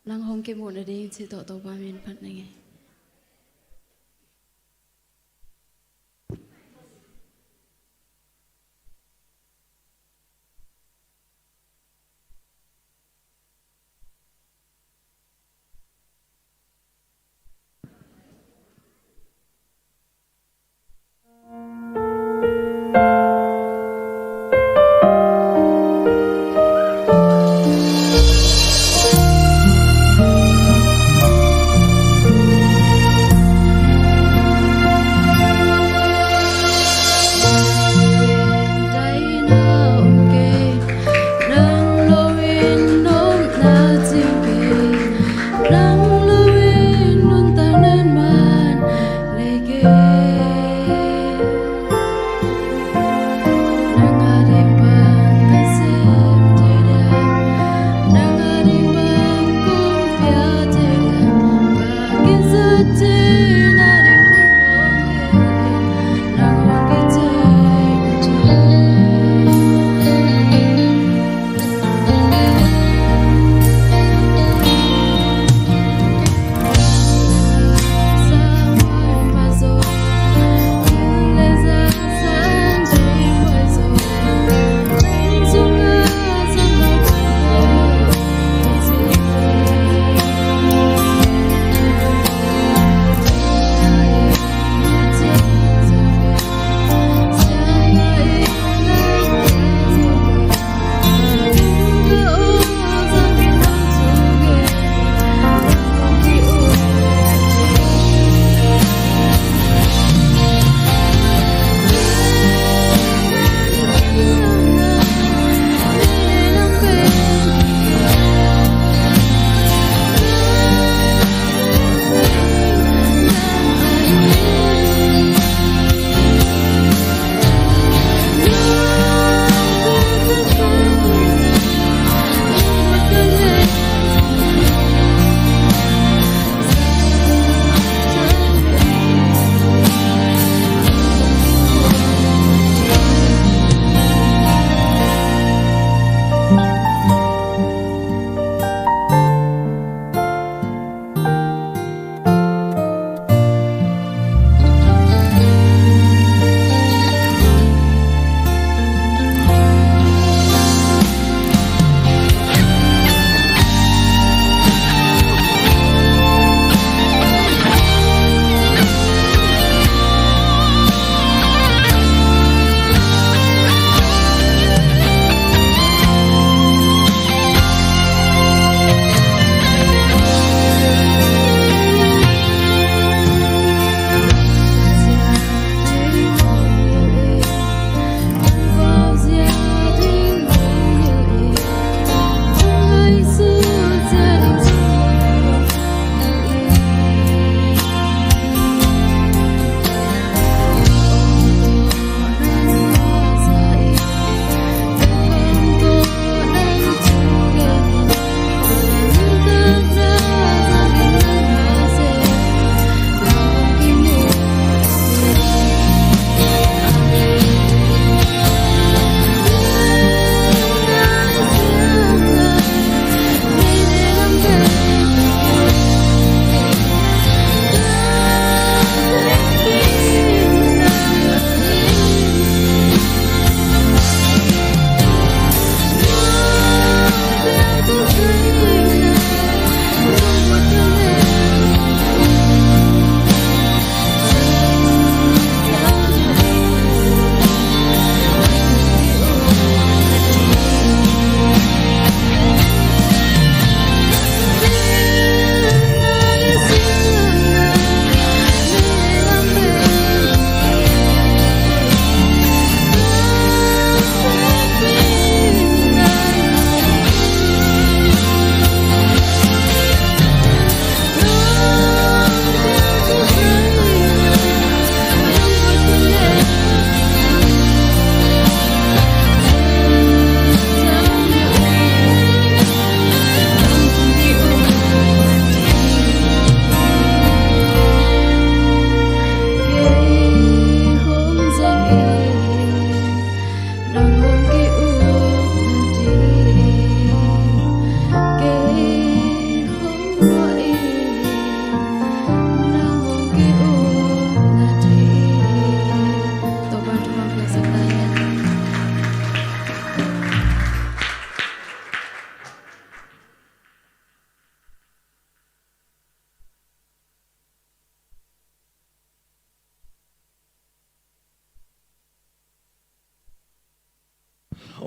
nang hong ke mo na ding si to pa min pat na nge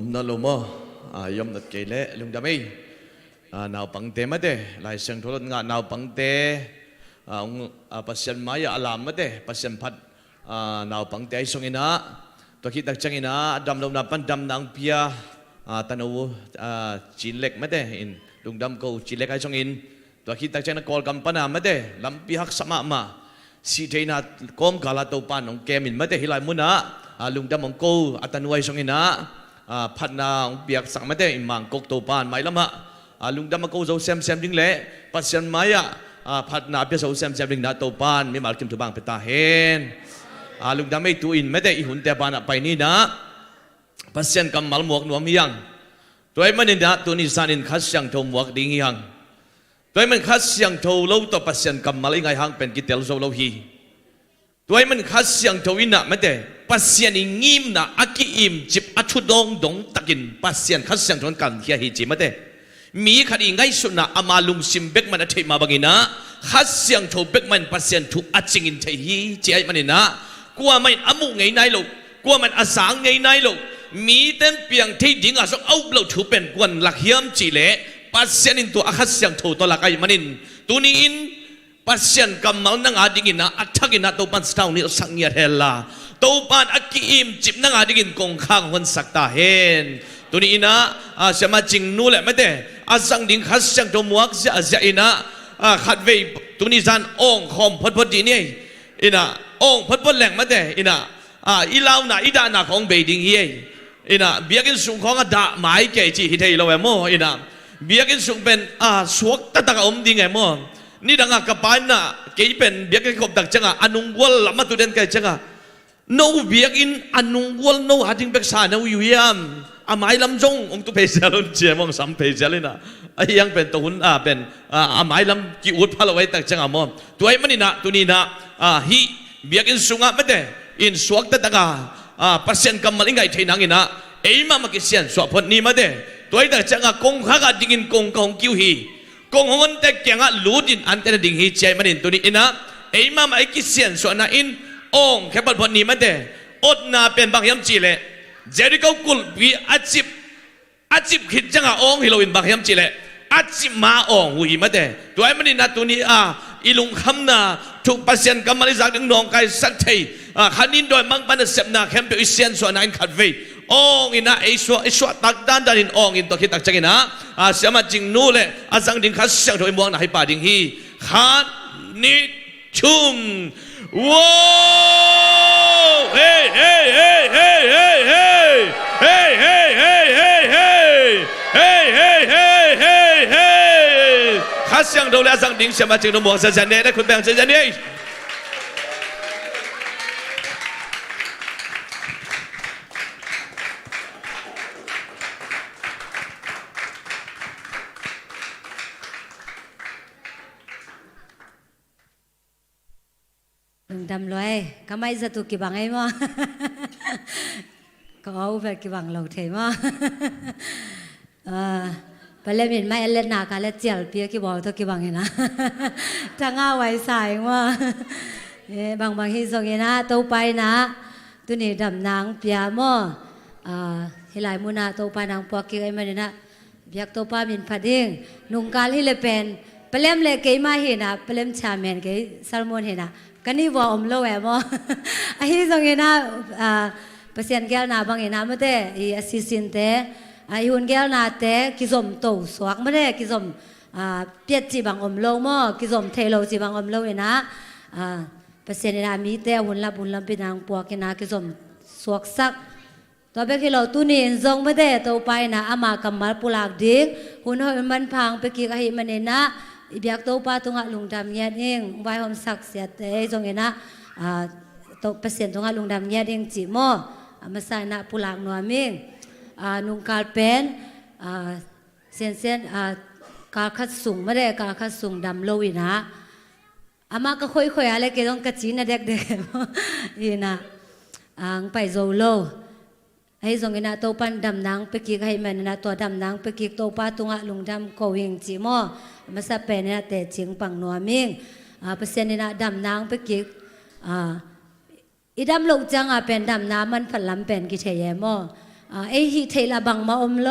na lo mo yom nat ke le lung da mai naw pang te ma de lai sang tholot nga naw pang te pasyan maya alam ma de pasyan phat naw pang te ai song ina to ki tak chang ina dam lo na pan dam nang pia tanu chin lek ma de in lung dam ko chin lek ai song in to ki tak chang na kol kam pana ma de lam pi hak sama ma si theina kom gala to pan ong kemin ma de hilai muna lung dam ong ko atanu ai song inaพัดนาเปียกสักไม่ได้มังกกโตปานไม่ละมะลุงดำมากูเจ้าแซมดิ้งเละปัสยันไม้พัดนาเปียกเจ้าแซมดิ้งนาโตปานไม่มากิมถูบางไปตาเห็นลุงดำไม่ตัวอินไม่ได้อีหุ่นแต่ปานไปนี่นะปัสยันกำมัลหมวกหนวมยังตัวไอ้มันนี่นะตัวนี้สันินคัดยังโทหมวกดิ้งยังตัวไอ้มันคัดยังโทเล่าตัวปัสยันกำมัลยังไงหังเป็นกิเตลโซเล่าฮีตัวไอ้มันคัดยังโทวินะไม่ได้ปัสยันงิมนะอากิอิมจิบอัชุดงดงตะกินปัสยันคัดยังโทนกันเฮียฮิจิมาเดมีขัดอิงไงสุนะอามาลุงซิมเบกมันเทมาบังอินะคัดยังโทเบกมันปัสยันถูกอัจิงินเทฮีเจไอมันนะกลัวมันอามุไงนายลูกกลัวมันอาสางไงนายลูกมีเต้นเปียงที่ดิ้งอาสกเอาเราถูกเป็นกวนหลักเฮียมจีเล่ปัสยันอินตัวอาคัดยังโทตัวหลักไอมันอินตัวนี้อินปัสยันกำมัลนังอาดิกินะอัฐกินะตัวปันสตาวนี่สังเงียเฮลาตัวปานอักกิมจิบนังอาดิกินกงข้างคนสักตาเห็นตัวนี้นะสมาจิงนู่นแหละไม่ได้สังดิ่งขัดเสียงตัวหมวกเสียอินะขัดเวตัวนี้จันองคอมพดดีนี่อินะองพดแหลงไม่ได้อินะอีลาวน่ะอีดาน่ะของเบดิงเย่อินะเบียกินสุงของดาหมายแก่จีฮิเทยเราแหวโมอินะเบียกินสุงเป็นสวกตะตะอมดิงไงโมนี่ดังกับปานน่ะเกี่ยเป็นเบียกินขบดักจังอนุงวัลละมาตุเดนแก่จังno biak in anung wal no hading beksa no yuyam amai lam jong ong tu pejalun chemong sam pejalina ayang pen tuhun pen amai lam ki ut phalawai tak changa mom tuai manina tunina hi biak in sunga mate in suak ta taka pasien kamal ingai theinang ina eima makisian swapon ni mate tuai tak changa kong khaga dingin kong kiu hi kong hongon te kyanga ludin antena ding hi chai manin tuni ina eima mai kisian so na inองแค่บทนี้มันเดอดนาเป็นบางยามจีเล่เจริกากุลบีอาจิบคิดจังองฮิโลวินบางยามจีเล่อาจิบมาองหุยมันเดตัวไอ้มันนี่นาตัวนี้อีลุงคำนาถูกปัสยันกำมาลิจากดึงนองไก่สักทีขันนินโดยมังปันเสพนาแคมเปอิเซียนส่วนนั้นขัดเวองอินะไอชัวตักด้านอินองอินตัวคิดตักจังอินะเสียมาจิงนู่เลยสังดิงขัดเสียงโดยมองนะให้ป่าดิงฮีขันนิชุมWhoa! Hey, hey, hey, hey, hey, hey! Hey, hey, hey, hey, hey! Hey, hey, hey, hey, hey! ข้าเสียงดูแลสังดิ่งเสียมาจึงดูหมวกเสียเนได้คุณแบ่งเสียเนดำลอยก็ไม่จะตุกี่บังไอ้มั้งก็เอาแบบกี่บังเราเทมั้งไปเล่นมินไม่เล่นหนักกันเล่นเจียวเปียกี่บอกตัวกี่บังเห็นนะจะง่าไว้ใส่ว่าบางที่ส่งเห็นนะตัวไปนะตัวนี้ดำนางเปียมั้งที่หลายมุนาตัวไปนางปวกกี่ไอ้มันนะเบียกตัวป้ามินพัดดิ้งนุ่งกาลที่เลเป็นไปเล่นเลยกี่มาเห็นนะไปเล่นชาเมนกี่ซาลมอนเห็นนะกันนี่ว่าอมโลแหวมไอ้ที่ส่งเงินนะเปอร์เซ็นต์แก้วนาบางเงินนะไม่ได้ไอ้ซิสินเต้ไอ้หุ่นแก้วนาเต้กิจมโตสวกไม่ได้กิจมเปียจีบางอมโลมั่งกิจมเทโลจีบางอมโลเองนะเปอร์เซ็นต์นะมีเต้หุ่นลับเป็นนางปัวกินนะกิจมสวกสักตัวเบกิโลตุนีนซงไม่ได้ตัวไปนะอามากำมัลปุลากดิ้งหุ่นมันพังไปกี่กับหิมันเองนะอีเบียกตัวป้าตรงลุงดำเงี้ยเองไว้หอมสักเสียเตยตรงนี้นะตัวเปอร์เซ็นต์ตรงลุงดำเงี้ยเองจีโม่มาใส่หน้าปุลากนัวมิ่งนุ่งกาลเป็นเส้นกาลคัดสูงไม่ได้กาลคัดสูงดำโลวินะอามาก็ค่อยๆอะไรเกี่ยวกับกระจีนเด็กๆอีนะไปโซโลให้ส่งเงินตัวปันดำนางไปกิกให้มันนะตัวดำนางไปกิกตัวป้าตรงลุงดำโกวิงจีโม่มาสับเป็นนะแต่เจียงปังนัวมิ่งเปอร์เซ็นต์นะดำนางไปกิกอีดำลงจังเป็นดำน้ำมันฝันลำเป็นกิเทียโม่ ไอฮิเทละบังมาอมโล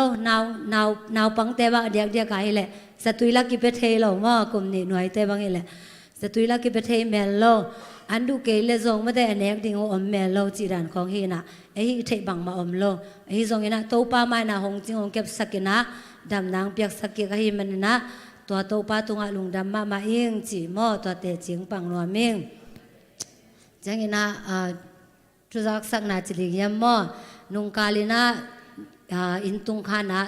นาวปังเตบังเดียกไอแหละสตุยลักกิเปเทโลมอกลุ่มนี้หน่วยเตบังเอแหละสตุยลักกิเปเทเมลโลอันดูเกลซงไม่ได้อันเนกดิ่งอมเมลโลจีรันของฮีนะไอฮิเทบังมาอมโลไอฮิซงเอนะโตปามานะหงจิงหงเก็บสักนะดำนางเปียกสักกิกะฮิมันนะตัวโตปาตุงะลุงดำมาอิงจีมอตัวเตจิงปังนัวมิงจังเอนะทุจักสักนาจิลิยมมอนุงกาลินะอินตุงขานะ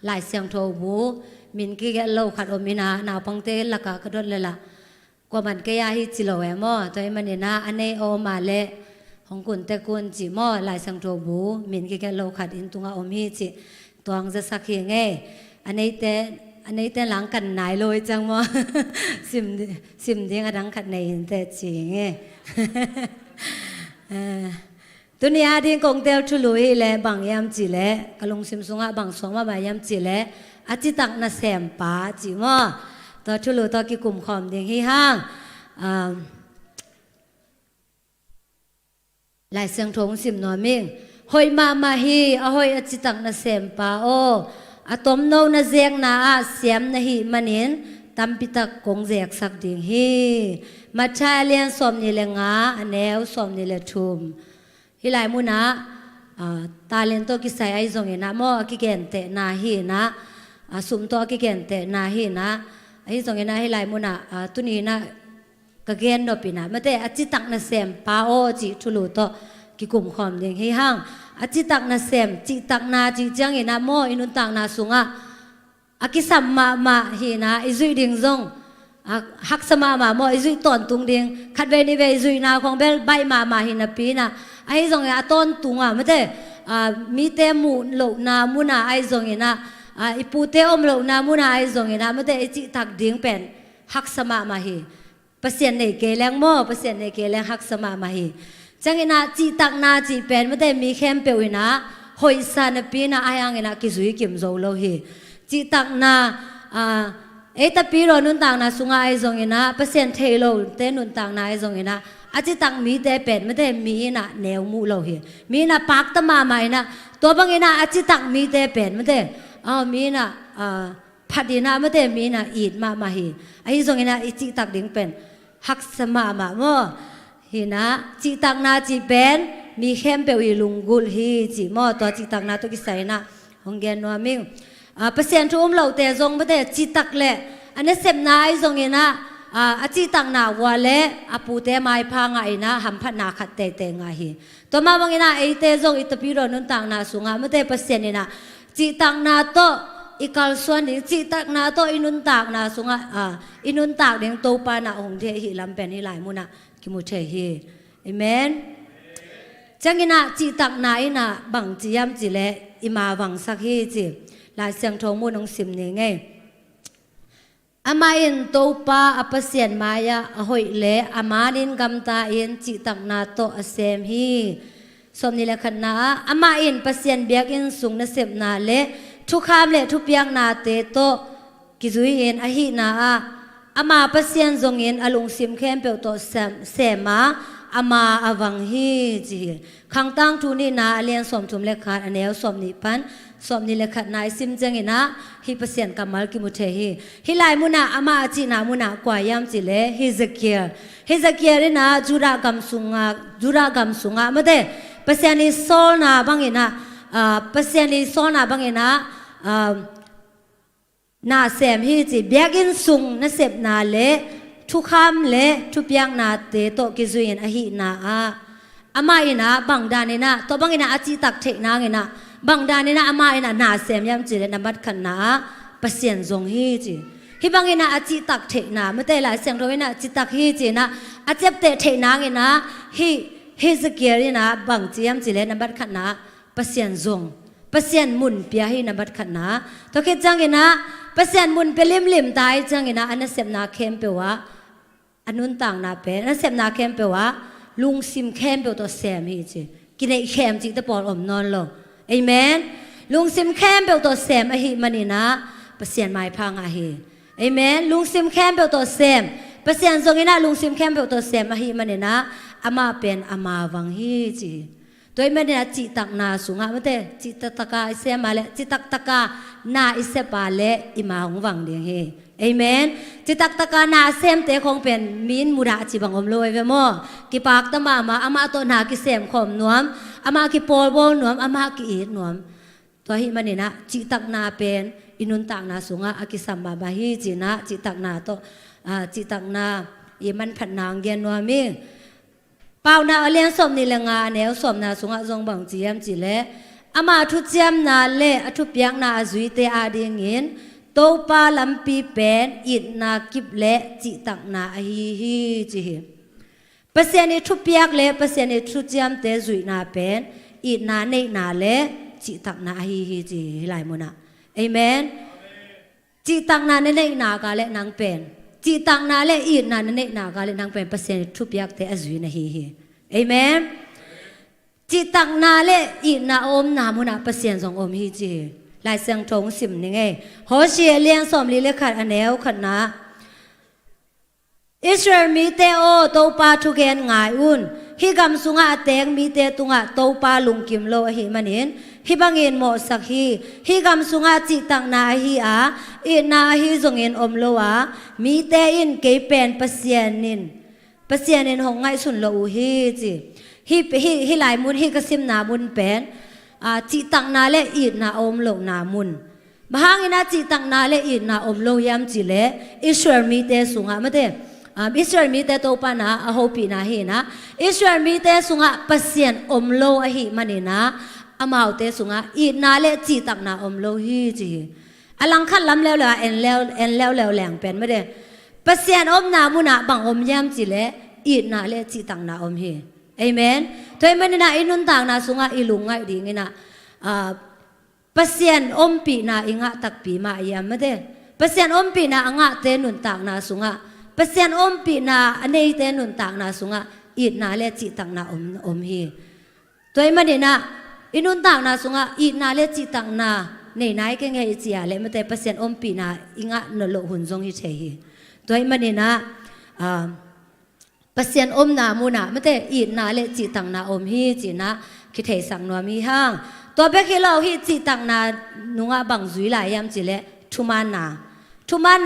หลายเสียงโทบูมินกิเกลโลขัดอมินานาปังเตละกะกระโดดเลยล่ะกว่ามันก็ยาฮิจิโลเอมอตัวมันเนี่ยนะอันนี้โอมาเลของกุนเตกุนจิมอหลายเสียงโทบูมินกิเกลโลขัดอินตุงอาอมฮิจิตัวอังจะสักเฮงเออันนี้แต่หลังกันไหนลอยจังมอซิมดิ้งอันขัดในอินเตจิงตุนีอาดิงกงเตลชุลุยเลบังยามจิเลกลงซิมซุงะบังสองมาบายามจิเลอาจิตักนาเซมปาจิมอตัวชุลุตัวกิกุมขอมดิงฮิฮังหลายเสียงทงซิมนอมิงหอยมาฮีอาหอยอาจิตักนาเซมปาโออะตอมโนนาเซงนาอาเสียมนาฮีมันินตัมปิตักกงเซกสักดิงฮีมาชาเลียนสมนิเลงาอเนวสมนิเลทุมฮิลายมุนะตาเลนโตกิไซไอซงเอนะโมกิเกนเตนาฮีนะสุมโตกิเกนเตนาฮีนะไอซงเอนะฮิลายมุนะตุนีนะกะเกนโนปินะมะเตอจิตักนะเซมปาโอจิทุลุโตกิกุมขอมเดงฮิฮังอจิตักนะเซมจิตักนาจิจังเอนะโมอินุนตังนาสุงะอากิสัมมาฮีนะอิซุยดิงซงฮักสมาโมอิซุยตอนตุงดิงคัดเวนิเวอิซุยนาของเบลใบมาฮินะปีนะไอ้ซงเออต้นตุงไม่ได้มีเตมูโลนามุนาไอ้ซงเอนะอีปูเตอมโลนามุนาไอ้ซงเอนะไม่ได้จิตักดิ้งเป็นฮักสมาฮีเปอร์เซ็นต์ในเกลงโมเปอร์เซ็นต์ในเกลงฮักสมาฮีจังเอนะจิตักนาจิเป็นไม่ได้มีเข้มเปวินะหอยซานปีนะไอ้ยังเอนะกิซุยกิมโซโลฮีจิตักนาเอตปีโรนุนต่างนาสุงไอ้ซงเอนะเปอร์เซ็นต์เทโลเตนุนต่างนาไอ้ซงเอนะอาจจะตั้งมีแต่เป็นไม่ได้มีนะแนวมูเราเห็นมีนะปากตมาใหม่นะตัวบางอย่างนะอาจจะตั้งมีแต่เป็นไม่ได้มีนะพัดนะไม่ได้มีนะอีดมาเห็นไอ้ส่วนนะอีจิตักดิ่งเป็นหักสมาโมเห็นนะจิตักนาจิเป็นมีเข้มเปรีลุงกุลฮีจิโมตัวจิตักนาตัวกิไซนะหงเกนนัวมิงเปอร์เซ็นต์ทุ่มเราแต่ทรงไม่ได้จิตักแหละอันนี้เสพนาไอ้ส่วนนะอาจิตังนาวาเลอปูเตไม้พังไงนะหัมพันนาขัดเตเตงาฮีตัวมาบางนะไอเตจงอิตปิโรนุนตังนาสุงาไม่ได้เปอร์เซ็นต์นี่นะจิตังนาโตอีกาลส่วนนี้จิตังนาโตอินุนตังนาสุงาอินุนตังเดงโตปานาองเทหิลำเป็นหิหลายมุนะกิมุเทหิเอเมนจังกินะจิตังนาอินะบังจิยามจิเลอิมาวังสักฮีจิหลายเสียงทงมุนองสิมนี่ไงอามาอินโตปาอภัสยันมายาหอยเละอามาดินกำตาอินจิตักนาโตอเซมฮีสมนิเลขันนาอามาอินภัสยันเบียกอินสุงนเสพนาเละทุกคำเละทุกเปียกนาเตโตกิจุยอินอหินาอามาภัสยันจงอินอลุงซิมเข้มเปลโตเสมาอามาอวังฮีจีขังตั้งทุนีนาเลียนสมทุมเลขาอันเนวสมนิพันสมนิเลขัดนายซิมจังอินะฮิเปเซียนกัมมัลกิมุเทฮีฮิไลมุนาอามาจีนามุนากว่ายามจิเลฮิซเกียร์นะจูรากำสุงะไม่ได้เปเซียนิโซนาบังอินะเปเซียนิโซนาบังอินะนาเซมฮีจีเบียกินสุงนะเสพนาเลทุกคำเลทุกเปียงนาเตโตกิจุยนอหินาอามาอินะบังดานินะตัวบังอินะอาจิตักเทนางอินะบังดานินะอามาอินะนาเซมยามจิเลนับขันนาเปเซียนจงฮีจีฮิบังอินะอาจิตักเทนาไม่ได้หลายเสียงโดยนะจิตักฮีจีนะอาเจ็บเตเทนางอินะฮิสเกียรินะบังจียามจิเลนับขันนาเปเซียนจงเปเซียนมุนเปียฮีนับขันนาตัวคิดจังอินะเปเซียนมุนเปลิมตายจังอินะอันนั้นเซมนาเข้มเปวะอันนู้นต่างนาเป็นนั่นเสพนาเข้มเปล่าลุงซิมเข้มเปล่าตัวเสมฮีจีกินไอ้เข้มจีตะปอดอมนอนลงเอเมนลุงซิมเข้มเปล่าตัวเสมอหิมันนี่นะเปอร์เซ็นต์ไม่พังอะฮีเอเมนลุงซิมเข้มเปล่าตัวเสมเปอร์เซ็นต์ตรงนี้นะลุงซิมเข้มเปล่าตัวเสมอหิมันนี่นะอามาเป็นอามาวังฮีจี ตัวไม่ได้จิตักนาสุงะไม่ได้จิตตะกาอิเสมาเลจิตักตะกานาอิเสปาเลอิมาหงวังเดียงเฮเอเมนจิตักตะกานาเซมเตคงเป็นมินมุดาจิบังอมลอยเวโมกิปากตะมามาอามาตัวนากิเซมขมนวมอามากิโปลโบนวมอามากิอีดนวมตัวหิมันนี่นะจิตักนาเป็นอินุนตักนาสุงะอากิสัมมาบาฮีจินะจิตักนาโตจิตักนาอีมันผัดนางเกียนนวมิเปล่านาเลี้ยงสมนี่ละงาแนวสมนาสุงะทรงบังจียมจิเลอามาทุเจียมนาเลอทุเปียงนาจุยเตอาดิงเงินโตปาลัมปีเป็นอิดนากิบเลจิตักนาฮีฮีจิเปเสียนิทุเปียกเลเปเสียนิทุเจียมเตจุยนาเป็นอิดนาเนนาเลจิตักนาฮีฮีจิหลายมุนะเอเมนจิตักนาเนนากาเลนางเป็นจิตักนาเลอีนาเนนากาเลนางเป็นเปอร์เซ็นต์ทุบยักเตอจุยนะฮีฮีเอเมนจิตักนาเลอีนาอมนามุนะเปอร์เซ็นต์สองอมฮีจีลายเสียงทงสิมนี่ไงโฮเชียเลี้ยงสมลีเลขัดอันเนวขัดนะอิสราเอลมีเตโอโตปาทุเกนงายอุนฮิกำสุงะเตงมีเตตุงะโตปาลุงกิมโลหิมันเห็นฮิบังเงินโมสักฮิกำสุงะจิตังนาฮิอาอินาฮิจงเงินอมโลอามีเตอินเกยเป็นเปเซียนินหงไงสุนโลอุฮิจิฮิหลายมุนฮิกสิมนามุนเป็นจิตังนาเลอินาอมโลนามุนบางอินาจิตังนาเลอินาอมโลยามจิเลอิสราเอลมีเตสุงะมะเตอิสราเอลมีเตโตปานาอโฮปีนาเฮนะอิสราเอลมีเตสุงะเปเซียนอมโลอหิมันนี่นะอามาเตสุงะอินาเลจิตังนาอมโลฮีจีอลังคันล้ำแล้วเอ็นแล้วแหลงเป็นไม่ได้เปเซียนอมนามุนะบังอมยามจิเลอินาเลจิตังนาอมเฮเอเมนตัวมันนี่นะอินุนต่างนาสุงะอิลุงไงดีงี้นะเปเซียนอมปีนาอิงะตักปีมาอยามไม่ได้เปเซียนอมปีนาอ่ะเตนุนต่างนาสุงะเปเซียนอมปีนาอันนี้เตนุนต่างนาสุงะอินาเลจิตังนาอมเฮตัวมันนี่นะอินุนต่างนาสุงะอินาเลจิตังนาในไหนก็ไงจีอะไรไม่ได้เปเซียนอมปีนาอิงะนรกหุ่นทรงฮิเชฮีตัวมันนี่นะเปเซียนอมนามุนะไม่ได้อินาเลจิตังนาอมฮีจีนะคิดเทสังนวมีห้างตัวเบคิเราฮิจิตังนานุงะบังจุยหลายยามจิเลทุมาน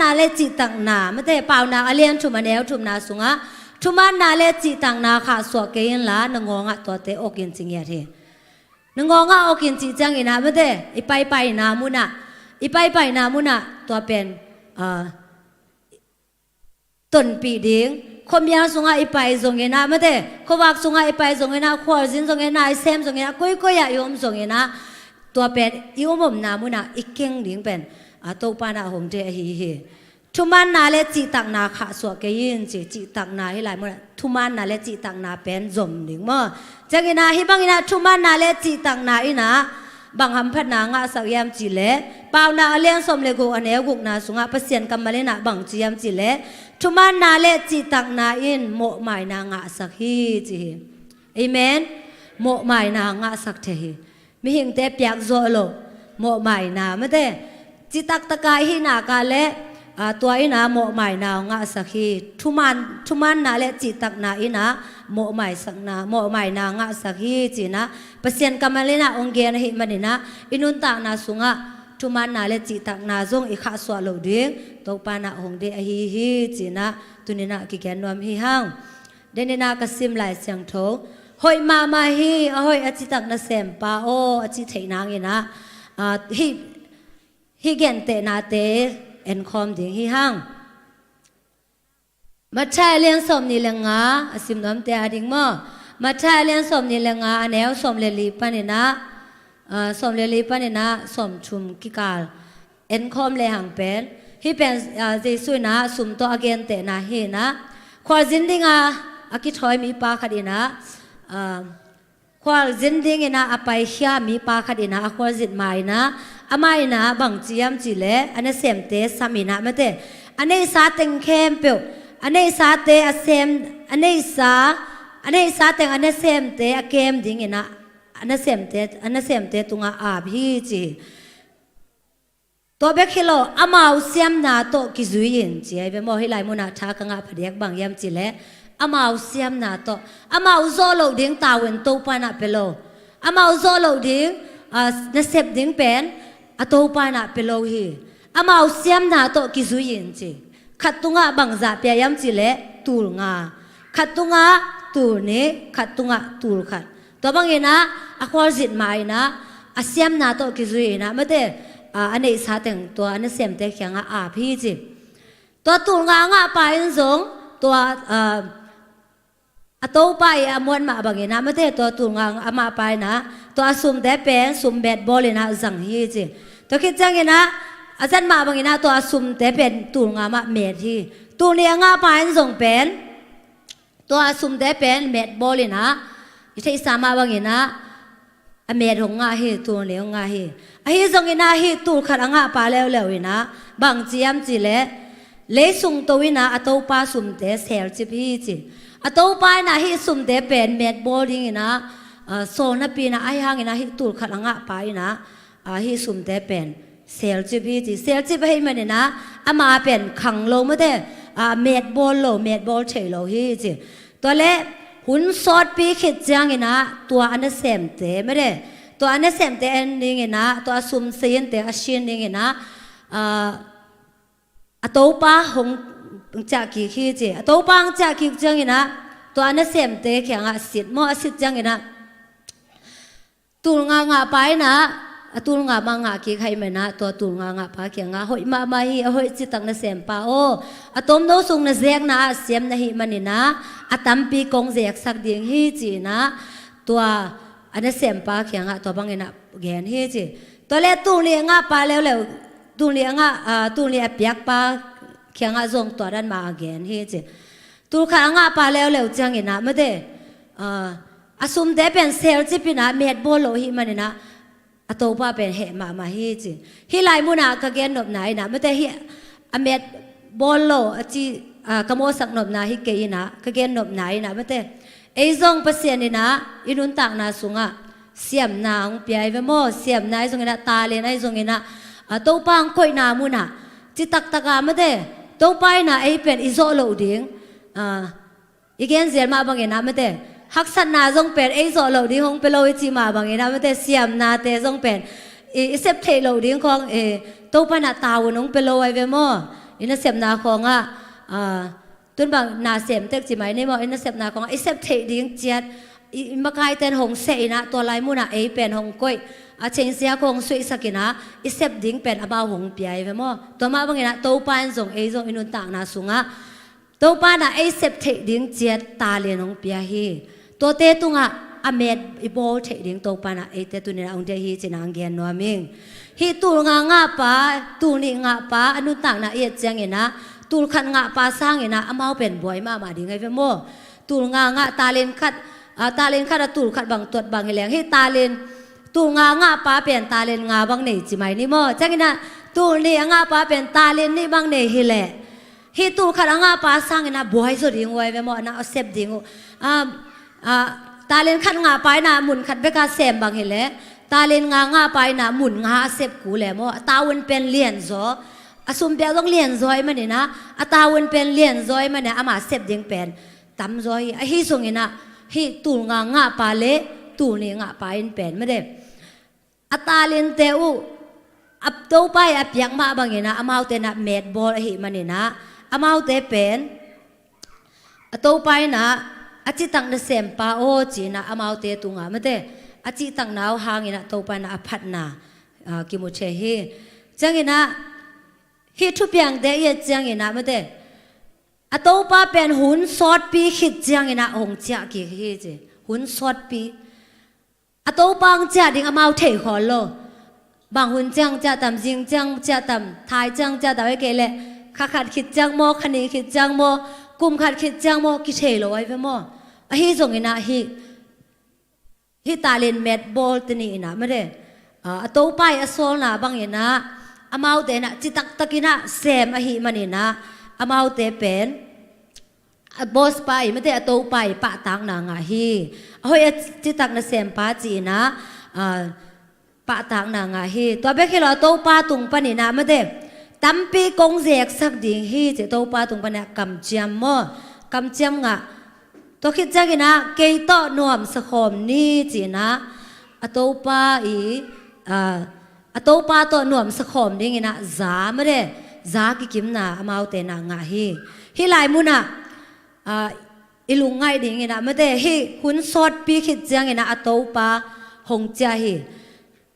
าเลจิตังนาไม่ได้เปล่านาอเลียนทุมาแนวทุมนาสุงะทุมานาเลจิตังนาขาสวกเกยนละนงงะตัวเตอกินจิงเยเทนงงะอกินจิจังอินะไม่ได้อีไปนามุนะอีไปนามุนะตัวเป็นต้นปีดิงคมยาสุงะอีไปจงเงินะไม่ได้ขวักสุงะอีไปจงเงินะขวดจินจงเงินะเซมจงเงินะก้อยยอมจงเงินะตัวเป็นยอมนามุนะอีกเก่งดิ่งเป็นตัวปานาหงเจฮีทุมันนาเลจิตังนาขาสวกเกยินจิตังนาให้หลายมุนะทุมันนาเลจิตังนาเป็นจมดิ่งมั้งจังเงินะฮิบังเงินะทุมันนาเลจิตังนาอินะบางคำพัดนางะสักยามจิเลเปล่านาเลี้ยงสมเลกูอันเอกุกนาสุงะเปเซียนกำมาเลนะบางจียามจิเลทุมันนาเลจิตังนาอินโมหมายนางะสักฮีจีเอเมนโมหมายนางะสักเทฮีมิหิงเตเปียกโซโลโมหมายนาไม่ได้จิตักตะกายหินากาเลตัวอินะโมหมายนางะสักฮีทุมันนาเลจิตักนาอินะโมหมายสักนาโมหมายนางะสักฮีจีนะเปเซียนกำมาเลนะองเกนหิมันนี่นะอินุนตางนาสุงะทุมันนาเลจิตักนาจงอิขาสวะโลดิ่งตกปานะหงเดอฮีฮีจีนะตุนินะกิแกนนวมฮีฮังเดนินะกสิมหลายเสียงโถหอยมาฮีหอยอจิตักนาเซมปาโออจิเทนางอินะฮิเกนเตนาเตเอ็นคอมดิ่งฮีฮังมาใช้เลี้ยงสมนิเลงาสิมน้ำเตอดิ่งมั้งมาใช้เลี้ยงสมนิเลงาแนวสมเลลีปานินะสมเลลีปานินะสมชุมกิกาลเอ็นคอมเลหังเป็นฮิเป็นเจสุนะสุมโตอเกนเตนะเฮนะควาจินดิงอากิถอยมีปาคดีนะควาจินดิงนะอภัยเฮียมีปาคดีนะควาจิตหมายนะอามาอินะบังจียมจิเลอันนี้เสมเตสามินะไม่เตอันนี้สาเต็งเข้มเปียวอันนี้สาเตอเซมอันนี้สาเต็งอันนี้เซมเตอเกมดิ่งนะอันนี้เซมเตตุงอาบฮีจีตัวเบคิโลอามาอุเซียมนาโตกิจุยินจีไอเบมอฮิไลมุนาทากังอาพเดียกบางยามจิเลอามาอุเซียมนาโตอามาอุโซโลดิ่งตาเวนโตปานาเปโล อามาโซโลดิ้งนัเซบดิ้งเป็นอโตปานะเปโลฮีอามาเสียมนาโตกิซุยินจีขัดตุงะบังซาเปียยามจิเลตูลงาขัดตุงะตูลนี้ขัดตุงะตูลขัดตัวบางเงินะอควอลสิทธิ์มาอินะอาเสียมนาโตกิซุยินะไม่ได้อันนี้สาถึงตัวอันนี้เสียมเตะแข็งอาพี่จีตัวตูลงางะไปอินสงตัวอโตไปอมวนมาบางอย่างนะไม่ได้ตัวตุงงอามาไปนะตัวซุ่มแต่เป็นซุ่มแบดบอลเลยนะสังฮีจีตัวคิดจังอย่างนะอาจารย์มาบางอย่างนะตัวซุ่มแต่เป็นตุงงามาเมดที่ตุงเลี้ยงอาไปส่งเป็นตัวซุ่มแต่เป็นเมดบอลเลยนะที่สามาบางอย่างนะเมดของงาฮีตุงเลี้ยงงาฮีฮีส่งอย่างนะฮีตุงขัดงาไปแล้วนะบางจีมจีเล่เลยส่งตัววินะอโตปาซุ่มแต่เซลจีพีจีอโตปายนะฮิสุมเดเป็นเมดบอดิ้งนะโซนปีนะไอฮังนะฮิตูขัดงะไปนะฮิสุมเดเป็นเซลจิบีจีเซลจิบให้มันนะอามาเป็นขังโลไม่ได้เมดบอลโลเมดบอลเฉยโลฮิจีตัวเล่หุ่นซอดปีขิดจังนะตัวอันนั้นเซมเตไม่ได้ตัวอันนั้นเซมเตอันนี้นะตัวซุมเซียนเตอชินนี้นะอโตปาหงจากกี่ขี้จีตัวปังจากกี่จังนะตัวนั้นเสียมเตะแข็งสิทธิ์มั่วสิทธิ์จังนะตูงางาไปนะตูงาบางากี่ใครไม่นะตัวตูงางาไปแข็งหอยมาฮีหอยจิตังนั้นเสียมปาโอตัวโน้สุงนั้นเสียงนะเสียมนะฮิมันนี่นะตั้มปีกงเสียกสักเดียงฮีจีนะตัวอันนั้นเสียมปาแข็งตัวบางเงินแกนฮีจีตัวเล็กตูเลี้ยงไปแล้วตูเลี้ยงตูเลี้ยเปียกปาเขียงอาจงตัวดันมาเกนเฮจิตูข้างอาปาแล้วจังเงินะไม่ได้อาสุมเดเป็นเซลจิปินะเมดบอลโลหิมันนะอโตปาเป็นเหมาเฮจิฮิไลมุนากะเกนนบไหนนะไม่ได้ฮิอเมดบอลโลจีกโมสักนบนาฮิเกยนะกะเกนนบไหนนะไม่ได้ไอซงเปอร์เซ็นต์นี่นะอินุนตักนาสุงะเสียมนางเปียเวโมเสียมนายซงนะตาเลนไอซงนะโตปังค่อยนามุนะจิตักตะกาไม่ได้ตัวไปนะไอเป็นอิโซโลดิ้งอีกอย่างเสียมาบางอย่างนะไม่ได้ฮักสันนาจงเป็นไอโซโลดิ้งของเปโลอิจิมาบางอย่างนะไม่ได้เสียมนาเตจงเป็นอิเซปเทโลดิ้งของตัวไปนะตาวนของเปโลไอเวโมอินเสียมนาของตุนบางนาเสียมเต็กจิไหมนี่มออินเสียมนาของไอเซปเทดิ้งเจ็ดมากายเต็นหงเสนะตัวลายมุนะไอเป็นหงก้อยเชิงเสียคงสวยสักนะอิเซปดิ้งเป็นอบาวหงเปียเวโมตัวมาบางอย่างนะตัวปานส่งไอส่งอินุนต่างนาสุงะตัวปานนะไอเซปเทดิ้งเจ็ดตาเลียนหงเปียฮีตัวเตตุงะอเมดอิโบเทดิ้งตัวปานนะไอเตตุเนี่ยองเดียฮีจินางเกียนนัวมิงฮีตูงาปาตูนี่งาปาอนุต่างนะเอียดจังเงินะตูขันงาปาสร้างเงินะอมาเป็นบ่อยมาดิ้งไอเวโมตูงาตาเลนขัดตูขัดบางตัวบางแหลงฮีตาเลนตูงาป้าเป็นตาเลนงาบางเนี่ยจิไหมนี่โมจังนะตูนี่งาป้าเป็นตาเลนนี่บางเนี่ยฮิเล่ฮิตูขัดงาป้าสร้างนะบวยสุดยิงไว้เวโมนะเอาเสพดิ้งตาเลนขัดงาป้านะหมุนขัดเบกาเสมบางฮิเล่ตาเลนงาป้านะหมุนงาเสพกูเล่โมตาวันเป็นเลียนโซอสุมเปียต้องเลียนซอยมันนี่นะตาวันเป็นเลียนซอยมันเนี่ยอามาเสพดิ้งเป็นตำซอยฮิส่งนะฮิตูงาป้าเล่ตูนี่งาป้าอินเป็นไม่ได้อัตาเลนเตอูอับโตไปอับยังมาบางอย่างนะอามาเตนะเมดบอลหิมันนี่นะอามาเตเป็นอัตโตไปนะอาจิตังเดเซมปาโอจีนะอามาเตตุงาไม่ได้อาจิตังนาวหางนะโตไปนะอภัดนะกิมุเชฮีจังนะฮิทุบยังเดียจังนะไม่ได้อัตโตปาเป็นหุ่นสอดปีขิดจังนะองเจ้ากี่ฮีจีหุ่นสอดปีอโตบางจ่าดิ่งอามาเทขอโลบางหุ่นจังจ่าตำจิงจังจ่าตำทายจังจ่าตำไว้เกลเลยขัดขิดจังโมขณีขิดจังโมกุมขัดขิดจังโมกิเชโลไว้เพื่อโมฮิส่งอินะฮิตาเลนเมดบอลตัวนี้นะไม่ได้อโตไปอโซลนะบางอย่างนะอามาเตนะจิตักตะกินะเซมฮิมันนี่นะอามาเตเป็นบอสไปไม่ได้โตไปปะตังนางาฮีเฮ้ยจิตักนะเซมปาจีนะปะตังนางาฮีตัวเบกเราโตปาตุงปนินะไม่ได้ตั้มปีกงเสียกสักดิ่งฮีจะโตปาตุงปนิกำเจียมโมกำเจียมงะตัวคิดจังนะเกยโตนวมสคมนี่จีนะ อโตปาอีอโตปาตัวหน่วมสะขอมดิ้งนะจาไม่ได้จากิกิมนาอมาเอาเตนางาฮิลายมุนะอิลุงไงดิ้งนะไม่ได้ฮิหุ่นสอดปีขิดเจียงนะอโตปาหงเจียฮิ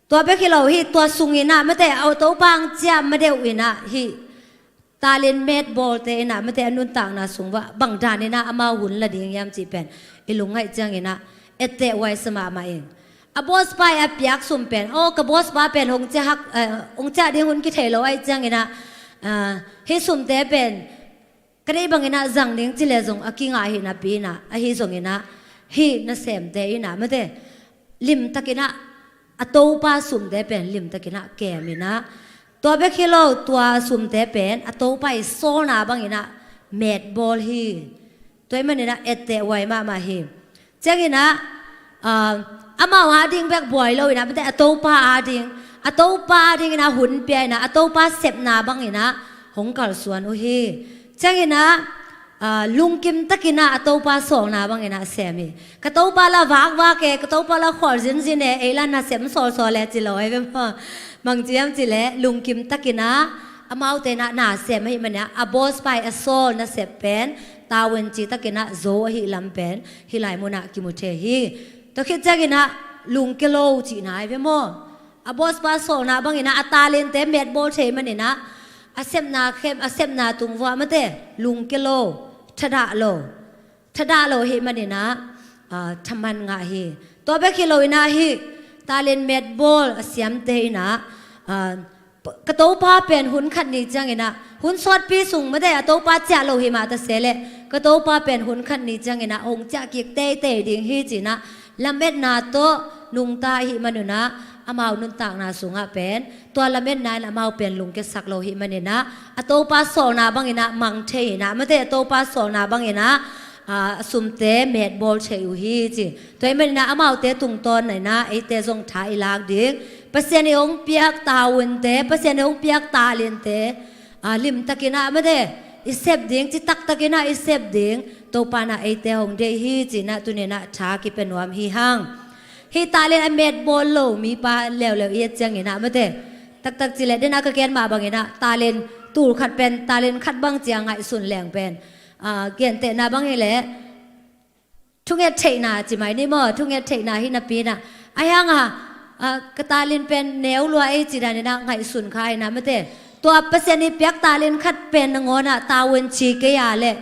ตัวเบกิเราฮิตัวสุงินะไม่ได้เอาโตปังเจียไม่ได้วินะฮิตาเล่นเมดบอลเตนะไม่ได้อนุนต่างนะสุงว่าบังดานี่นะอามาหุ่นละดิ้งยามจีเป็นอิลุงไงเจียงนะเอเตไว้สมามาเองบอสไปอพยักสุมเป็นโอ้กับบอสไปเป็นองค์เจ้าองค์เจ้าดิ้งหุ่นกิเทลไว้เจียงนะฮิสุมเตเป็นก็ได้บางนะจังดิ้งจิเลจงอากิงอาฮินะปีนะอาฮิจงนะฮินะเสมเตนะไม่ได้ลิมตะกินะอโตปาสุมเตเป็นลิมตะกินะแก่มีนะตัวเบคิโลตัวสุมเตเป็นอโตปาโซนาบางนะเมดบอลฮีตัวมันนะเอเตไว้มาฮีเจ้ากินะอามาหาดิ้งแบกบ่อยเลยนะไม่ได้อโตปาอาดิ้งนะหุ่นเปียนะอโตปาเสพนาบางนะหงกัลส่วนโอฮีเจ้ากินะลุงกิมตะกินะอโตปาสองนาบางนะเสมีกะโตปาละวากเกกะโตปาละขอจินจินเอลันนะเสมโซเลจิลอยเวมมังเจียมจิเลลุงกิมตะกินะอามาเอาเตนะนาเสมให้มันเนี่ยอบอสไปอโซลนะเสพเป็นตาวันจีตะกินะโซฮิลำเป็นฮิลายมุนะกิมุเทฮีตะคิดเจ้ากินะลุงกิโลจีนายเวมอบอสปาโซนาบางนะอัตาเลนเตเมดโบเทมันเนี่ยนะอาเซมนาเข้มอาเซมนาตุงว่ามันเตลุงกิโลทดาโลเฮมันเนี่ยนะทำมันงาเฮตัวเบกิโลนะเฮตาเลนเมดโบลเสียมเตนะกระโตป้าเป็นหุ่นขัดนี้จังนะหุ่นสอดปีสูงไม่ได้กระโตป้าจ่าโลเฮมาตะเสเลกระโตป้าเป็นหุ่นขัดนี้จังนะองค์จ่ากิกเตดิ่งเฮจีนะลำเม็ดนาโตนุงตาหิมันนะอามานุนต่างนาสูงเป็นตัวละเม็ดนายละมาเป็นลุงเกสักโลหิมันเนี่ยนะอโตปาโซนาบางนะมังเทนะไม่ได้อโตปาโซนาบางนะสุมเตเมดบอลเชยูฮีจีตัวมันนะอามาเตตุงตอนไหนนะไอเตจงถ่ายลากดิ่งเปอร์เซ็นต์องเปียกตาวันเตเปอร์เซ็นต์องเปียกตาเลียนเตลิมตะกินะไม่ได้อิเซบดิ่งจิตักตะกินะอิเซบดิ่งตัวปานะไอเตองเดฮีจีนะตัวเนี่ยนะชากิเป็นวามฮีฮังฮิตาเลนเมดบอลโลมีปาเลวเอียดจังเงินะไม่ได้ตักจิเลเดนักเกณฑ์มาบางเงินะตาเลนตูขัดเป็นตาเลนขัดบางเจียงไงสุนแหลงเป็นเกณฑ์เตนาบางเงินแหละทุกเงเทนาจิไหมนี่มั้งทุกเงเทนาฮินาปีนะไอ้ยังกตาเลนเป็นแนวรัวไอจีดานี่นะไงสุนใครนะไม่ได้ตัวเปอร์เซ็นต์นี้เปียกตาเลนขัดเป็นงอนะตาเวนชีเกียเลย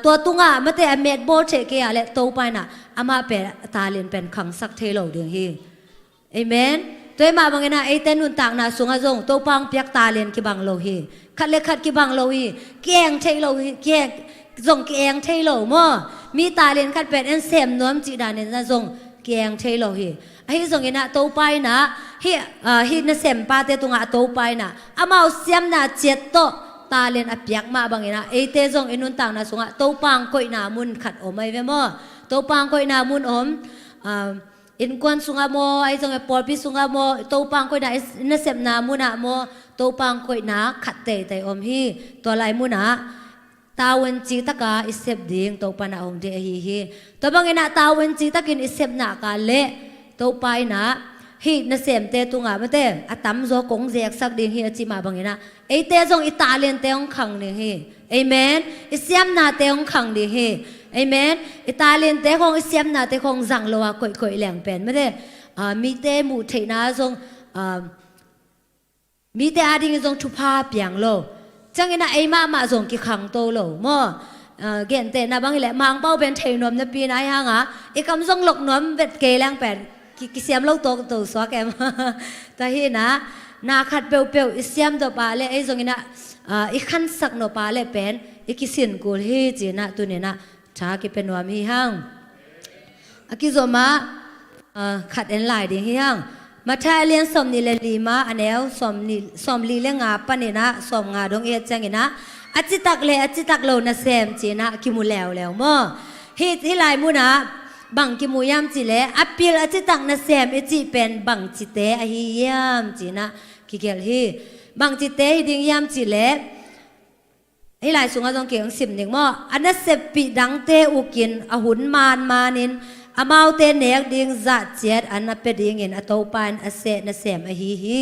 ตัวตุงไม่ได้เมดบอลเชเกียเลยโตไปนะอามาเป็นตาเลียนเป็นขังสักเทโลเดียงฮีเอเมนตัวมาบางนะไอเตนุนต่างนะสุงอาจงโตปังเปียกตาเลียนกีบังโลฮีขัดเล็กขัดกีบังโลฮีแกงเทโลฮีแกงจงแกงเทโลมั่วมีตาเลียนขัดเป็นเอ็นเซมน้อมจีดานินจะจงแกงเทโลฮีไอ้จงเงินะโตไปนะฮีนะเซมปาเตตุงะโตไปนะอามาเอาเสียมนะเจ็ดโตตาเลียนอพยักมาบางนะไอเตจงเอ็นุนต่างนะสุงะโตปังก่อยนามุนขัดอมไม่เวมั่วโตปังก่อยนามุนอมอินกวนสุงาโมไอจงไอปอลพิสุงาโมโตปังก่อยนานะเซมนามุนะโมโตปังก่อยนาขัดเตอมฮีตัวลายมุนะตาวันจีตะกาอิเซบดิ่งโตปานะองเดฮีตัวบางนะตาวันจีตะกินอิเซบนากาเละโตไปนะฮีนะเซมเตตุงาไม่เตอตัมโจกงเจกสักดิ่งฮีจิมาบางนะไอเตจงอิตาเลียนเตองขังดิ่งฮีเอเมนอิเซียมนาเตองขังดิ่งฮีเอเมนอิตาเลียนเตคงอิเซียมนาเตคงจังโลวะก่อยแหลงเป็นไม่ได้มีเตมูเทนาจงมีเตอาดิ่งจงชุพาเปียงโลจังเงินะไอมาจงกิขังโตโลมั่วเกณฑ์เตนะบางทีแหละมังเป้าเป็นเทนวมนะปีนั้นฮะไอ้คำทรงหลกนวมเป็นเกลังแปดกิเสียมโลกโตสวะแกมแต่ที่นะนาขัดเปียวอิเสียมตัวปาเลยไอ้จงเงินะอีขันสักโนปาเลยเป็นอีกิสินกูฮีจีนะตัวนี้นะชากิเป็นวามีห้างอากิโซมาขัดเอ็นไลด์ดีห้างมาทายเลี้ยงสมนิเลลีมาอันเอลสมลีเลี้ยงงาปนินะสมงาดงเอจังเงินะอาจิตักโลนะเซมจีนะกิมูแล้วมั่วฮิลายมุนะบังกิมูยามจีเลอปิลอาจิตักนะเซมเอจิเป็นบังจิเตอหิยามจีนะกิเกลฮีบังจิเตฮิดิงยามจีเลฮิลายสุงอาจงเกี่ยงสิบหนึ่งมั่วอันนั้นเสพปีดังเตอุกินอหุนมานิน amau te nek ding za chet an na pe ding in atopan ase na sem a hi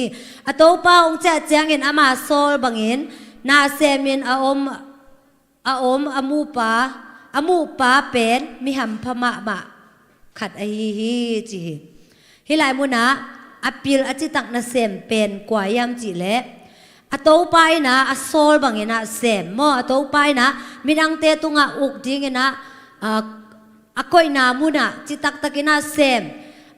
atopa ong cha chang in ama sol bangin na semin aom amu pa pen mi ham phama ma khat a hi chi hilai muna apil achitak na sem pen kwayam chi le atopai na asol bangina sem mo atopai na minang te tunga uk dingina akoi na muna chitak takina sem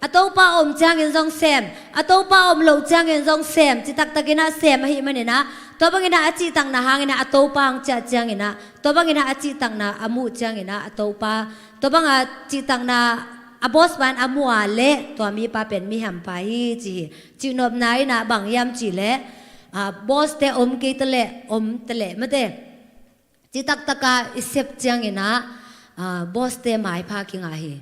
atopa om changin jong sem atopa om lo changin jong sem chitak takina sem hi manina to bangina achi tang na hangina atopa ang cha changina to bangina achi tang na amu changina atopa to banga chi tang na abos ban amu ale to mi pa pen mi ham pa hi chi chinop nai na bang yam chi le boss te om ke tele mate chitak taka isep changina boss te mai pha kinga hi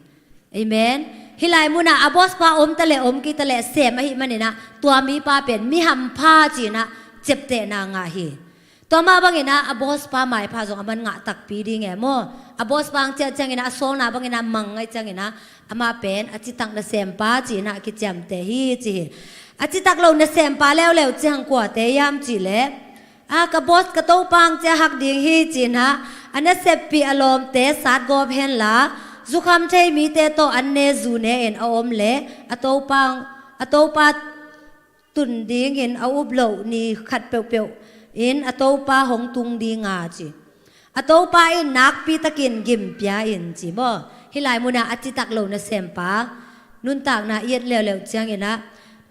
amen hilai muna abos pa om tele om ki tele sem hi manina to mi pa pen mi ham pha chi na chepte na nga hi to ma bangina abos pa mai pha jong aman nga tak pi ding e mo abos pang che changina sol na bangina mangai changina ama pen achitang na sem pa chi na ki cham te hi chi achitak lo na sem pa lew chang kwa te yam chi le ka boss ka to pang che hak ding hi chi na ana sep pi alom te sat gop hen la zukham thei mi te to anne zu ne en om le atopa tun ding in au blo ni khat pe in atopa hong tung di nga chi atopa in nak pi takin gim pya in chi bo hilai muna achitak lo na sem pa nun tak na yet lew chang ina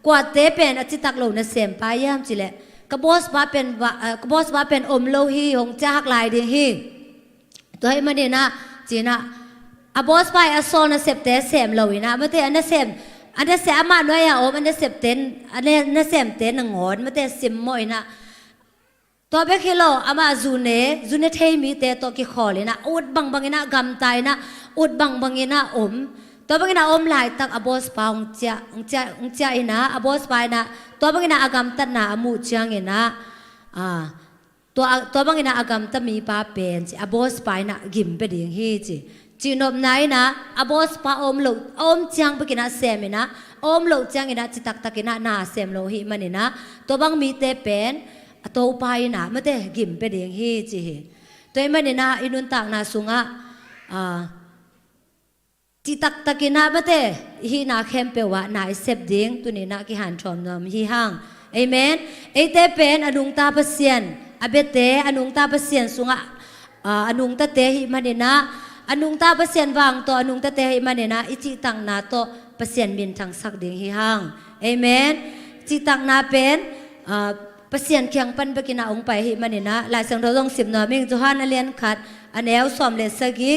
kwa te pen achitak lo na sem pa yam chi le ka boss ba pen om lo hi hong cha hak lai ding hi to hi mani na chi na a boss ba a so na sep te sem lo ina mate an sem ama no ya om an sep ten an sem ten ngon mate sim mo ina to be khilo ama zune thei mi te to ki kholina ut bang ina gam tai na ut bang ina om to bangina om lai tak abos pa ong cha ina abos pa ina to bangina agam tat na amu chang ina to bangina agam ta mi pa pen chi abos pa ina gim pe ding hi chi chinop nai na abos pa om chang bangina sem ina om lo chang ina chitak takina na sem lo hi manina to bang mi te pen to pa ina mate gim pe ding hi chi to manina inun tak na sunga chitak takina bate hi na khem pe wa na sep ding tuni na ki han thom nom hi hang amen ate pen anung ta pasien abete anung ta pasien sunga anung ta te hi manina anung ta pasien wang to anung ta te hi manina ichi tang na to pasien min thang sak ding hi hang amen chitak na pen pasien kyang pan bakina ong pai hi manina lai sang dong sim no ming johan alian khat anel som le sagi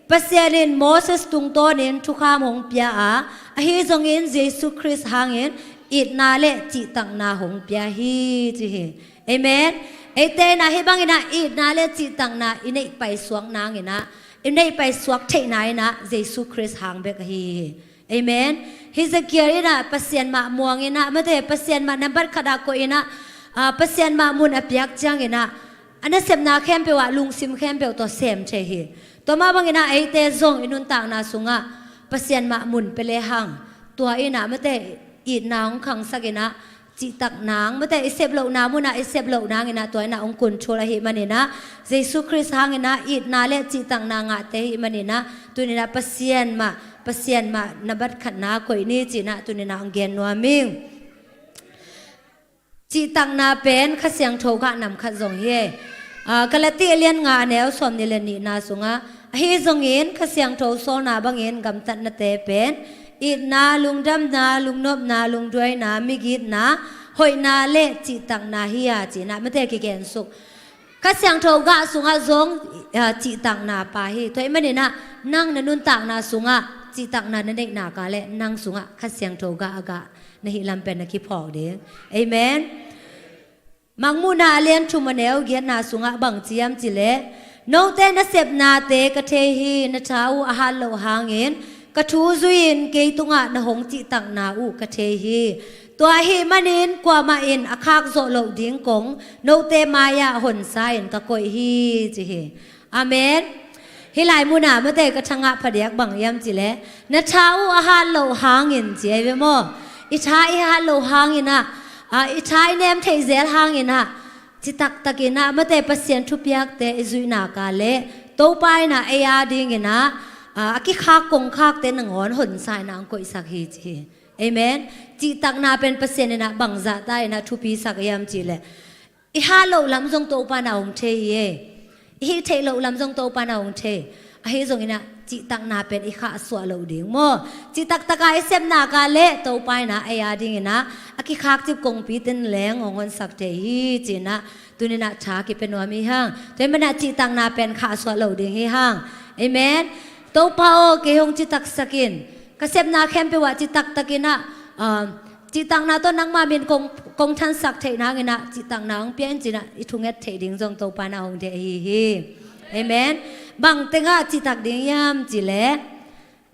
pasyanin Moses tungtonin thukam hong pia a hi zongin Jesus Christ hangin it na le chi tang na hong pia hi chi hi amen ate na hi bangina it na le chi tang na inei pai suang nang ina inei pai suak thei na ina Jesus Christ hang bek hi amen hi zakir ina pasyan ma muang ina mate pasyan ma number khada ko ina pasyan ma mun apyak chang ina ana semna khem pe wa lung sim khem pe to sem che hi to ma bangina ate zong inun tak na sunga pasyan ma mun pele hang tua ina mate i nang khang sakina chi tak nang mate isep lo na muna isep lo nang ina to ina ong kun chola hi manina Jesus Christ hang ina i na le chi tak na nga te hi manina tunina pasyan ma nabat khat na koi ni chi na tunina ong gen no ming chi tak na pen khasyang thoka nam khat zong he kalati alian nga anel som ni le ni na sunga hi zongin khasyang tho so na bangin gam tat na te pen it na lungdam na lungnop na lungdoi na migit na hoi na le chi tak na hiya chi na mate ki gen suk khasyang tho ga sunga zong chi tak na pa hi thoi mani na nang na nun tak na sunga chi tak na na nek na ka le nang sunga khasyang tho ga aga na hi lam pen na ki phok de amen mangmuna alian thumanel gian na sunga bang chiam chi le no te na sep na te ka the hi na thau a han lo hangin ka thu zuin ke tunga na hong chi tak na u ka the hi to hi manin kwa ma in akhak zo lo ding kong no te maya hon sain ka koi hi chi hi amen ฮิไลมุนามาเตกระชังะพเดียกบังยามจิเลนะชาวอาหารโลหางินเจเวโมอิชาอาหารโลหางินะอิชาเนมเทเซลหางินะจิตักตะกินะมาเตปเสียนทุบยักเตอิซุยนากาเลโตไปนะเอียดิงินะอากิขากงขากเตนงอนหนสายนางกอยสักฮีจีเอเมนจิตักนาเป็นเปอร์เซ็นต์นะบังจะได้นะทุปีสักยามจีเลอิฮาโลลำจงโตปานาองเทเยอิเทโลลำจงโตปานาองเทอะฮิจงอินะจิตักนาเป็นอิข้าสวะโลดิ่งโมจิตักตะกายเซมนากาเลโตไปนะเอียดิงินะอากิขากจิบกงปีเตนแหลงองคนสักเทฮีจีนะตุนินะชากิเป็นวามีห้างแต่มันนะจิตักนาเป็นข้าสวะโลดิ่งฮีห้างเอเมนโตพาโอเกฮงจิตักสกินกเซมนาเข้มไปว่าจิตักตะกินะจิตังนาต้นนังมาเป็นกงทันสักเทนางนะจิตังนางเปียนจินะอิทุงเอตเทดิงจงโตปานาองเทฮีเอเมนบังเตงะจิตักดิงยามจิเล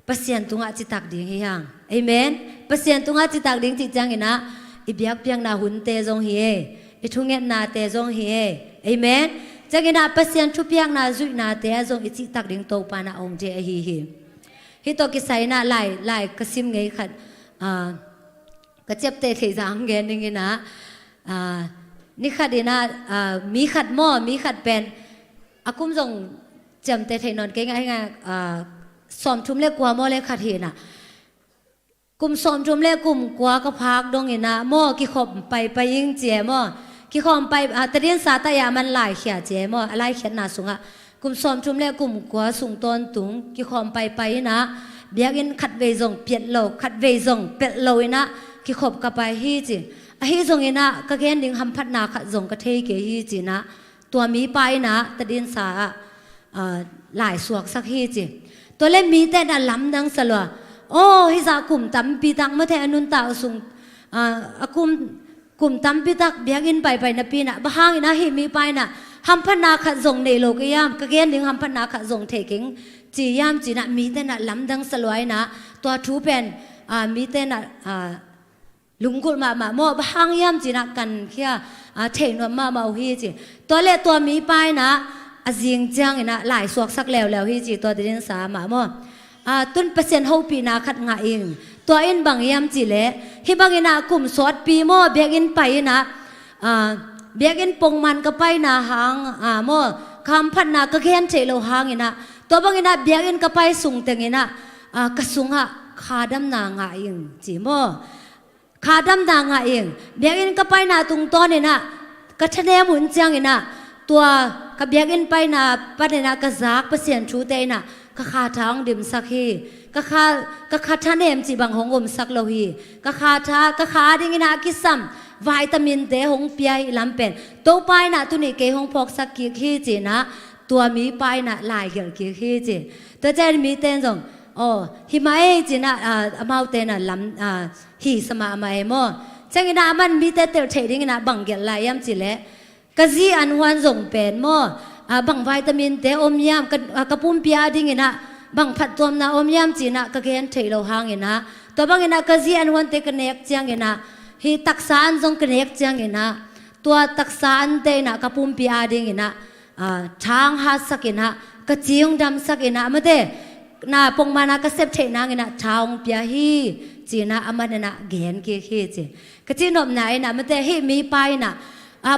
เปเซียนตุงะจิตักดิงฮียังเอเมนเปเซียนตุงะจิตักดิงจิจังนะอิบยักเปียงนาหุนเตจงฮีอิทุงเอตนาเตจงฮีเอเมนจังนะเปเซียนทุเปียงนาจุนาเตจงอิจิตักดิงโตปานาองเทฮีฮิโตกิไซนะไลกระซิมไงขัดก็เจ็บเตะที่สังเกตนึงนะนี่ขัดดีนะมีขัดหม้อมีขัดเป็นอากุมส่งจำเตะที่นอนเก่งไงสอมทุ่มเล็กกว่าหม้อเล็กขัดเห็นนะกุมสอมทุ่มเล็กกุมกว่าก็พักดงเห็นนะหม้อกี่ขบไปยิงเจี๋ยหม้อกี่ขบไปแต่เรียนสาตยามันหลายเขียเจี๋ยหม้ออะไรเขียนหนาสูงอ่ะกุมสอมทุ่มเล็กกุมกว่าสูงต้นตุงกี่ขบไปนะเบียกินขัดเวจงเปียดโลขัดเวจงเป็ดโลนะกิขบกับไปฮีจีฮีจงเนะก็แค่ดิ่งทำพัฒนาขัดจงกระเทยเกฮีจีนะตัวมีไปนะแต่ดินสาหลายสวกสักฮีจีตัวเล่นมีแต่ดันล้ำดังสลัวโอ้ฮิซากลุ่มตั้มปีตังเมื่อเทอนุนตาสุงกลุ่มตั้มปีตักเบียกินไปนะปีนะบ้างนะฮีมีไปนะทำพัฒนาขัดจงในโลกยามก็แค่ดิ่งทำพัฒนาขัดจงเทกิงจียามจีนะมีแต่น่ะล้ำดังสลวยนะตัวทูเป็นมีแต่น่ะลุงกุลมาโมบางยามจีนักกันแค่เทนวมาฮีจีตัวเล็กตัวมีไปนะจิงจังนะหลายสวกสักแล้วฮีจีตัวเดินสามาโมต้นเปอร์เซ็นต์หูปีนาขัดงาเองตัวอินบางยามจีเล่ฮิบางอินะกลุ่มสวดปีโมเบียกินไปนะเบียกินปงมันก็ไปนะหางโมคำพันนาก็แค่เทโลหางอินะตัวบางอินะเบียกินก็ไปสูงเตงอินะกระสุงขาดำนางาเองจีโมขาดำนางเองเบียกินก็ไปนาตุงต้นเนี่ยนะก็ทะเลหมุนจังเนี่ยนะตัวกับเบียกินไปนาปันเนี่ยนะก็ซักเปอร์เซ็นต์ชูเตนะก็ขาทางดิมสักฮีก็ขาทะเนมจีบังหงอมสักโลฮีก็ขาดิ่งนะกิซัมวิตามินเตหงเปียลำเป็นตัวไปนะตุนี่เกหงพอกสักกี่ฮีจีนะตัวมีไปนะหลายกี่ฮีจีตัวเจมีเต้นจงโอ้หิมะเอจีนะมาเต้นลำฮีสมามาเอโมจังนะมันมีแต่เตลเทดิ้งนะบังเกลลายยามจีเล่กะจีอันวันจงเป็นโมบังวิตามินเตอมยามกระปุ่มเปียดิ้งนะบังผัดตัวนะอมยามจีนะกะเกนเทโลหางนะตัวบังนะกะจีอันวันเตกันเนกจังนะฮีตักษาอันจงกันเนกจังนะตัวตักษาอันเตนะกระปุ่มเปียดิ้งนะช้างหัดสักนะกะจียงดำสักนะมาเตนาปงมานะกระเซบเทนางนะชาวเปียฮีจีนะอามันนะเกนเกฮีจีกะจีนอมไหนนะมาเตฮีมีไปนะ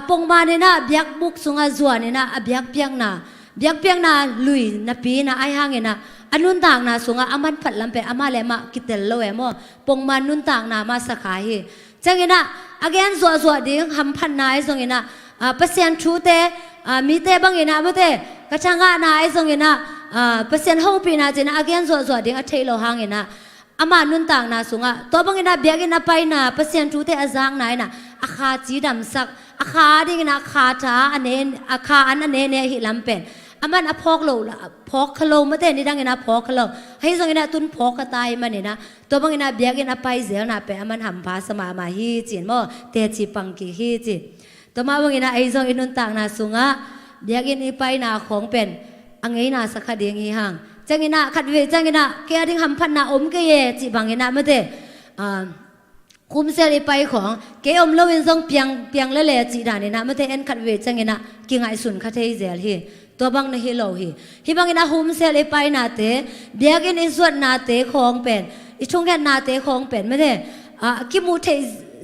ปงมาเนี่ยนะเบียกบุกสุงอาจวนเนี่ยนะเบียกเปียงนะลุยนะปีนะไอห่างเนี่ยนะอันนุนต่างนะสุงอามันผัดลำเป็นอามาเลมากิเตลโลเอโมปงมานุนต่างนะมาสักขายจังเนี่ยนะอาแกนสวดดิ้งทำพันนายทรงเนี่ยนะเปอร์เซ็นต์ชูเตมีเตบังเนี่ยนะมาเตกระช่างนายทรงเนี่ยนะเปอร์เซ็นต์ห้องปีนะจีนะอาแกนสวดดิ้งอัตเทโลหางเนี่ยนะอามานุนต่างนะสุงอาตัวบังเนี่ยนะเบียกินนะไปนะเปอร์เซ็นต์ชูเตอาจางนายนะอาคาจีดำสักอาคาดิ้งนะคาท้าอันเนอาคาอันเนเนี่ยหิลำเป็นอามันพอกโลพอกขโลมาเต้นี่ดังนะพอกขโลให้ส่งนะตุนพอกกระตายมันเนี่ยนะตัวบางนะเบียกินนะไปเสียนะเป็นอามันหำพาสมามาฮีจีนโมเตจิปังกีฮีจีตัวมาบางนะไอส่งอินุนต่างนะสุงะเบียกินไปนะของเป็นอังไงนะสักขดีงี้ห่างจังนะขัดเวจังนะแกดิ้งหำพันนะอมเกยจิบังนะมาเต คุมเซลิไปของเกอมโลวินซงเปียงเละจีดานี่นะไม่ได้เอ็นขัดเวจังเงินะกิงไอสุนขัดเฮเซลฮีตัวบังนะฮิโลฮีบังนะคุมเซลิไปนาเตเบียกินอิสวดนาเตของเป็นอิชงแกนาเตของเป็นไม่ได้กิมูเท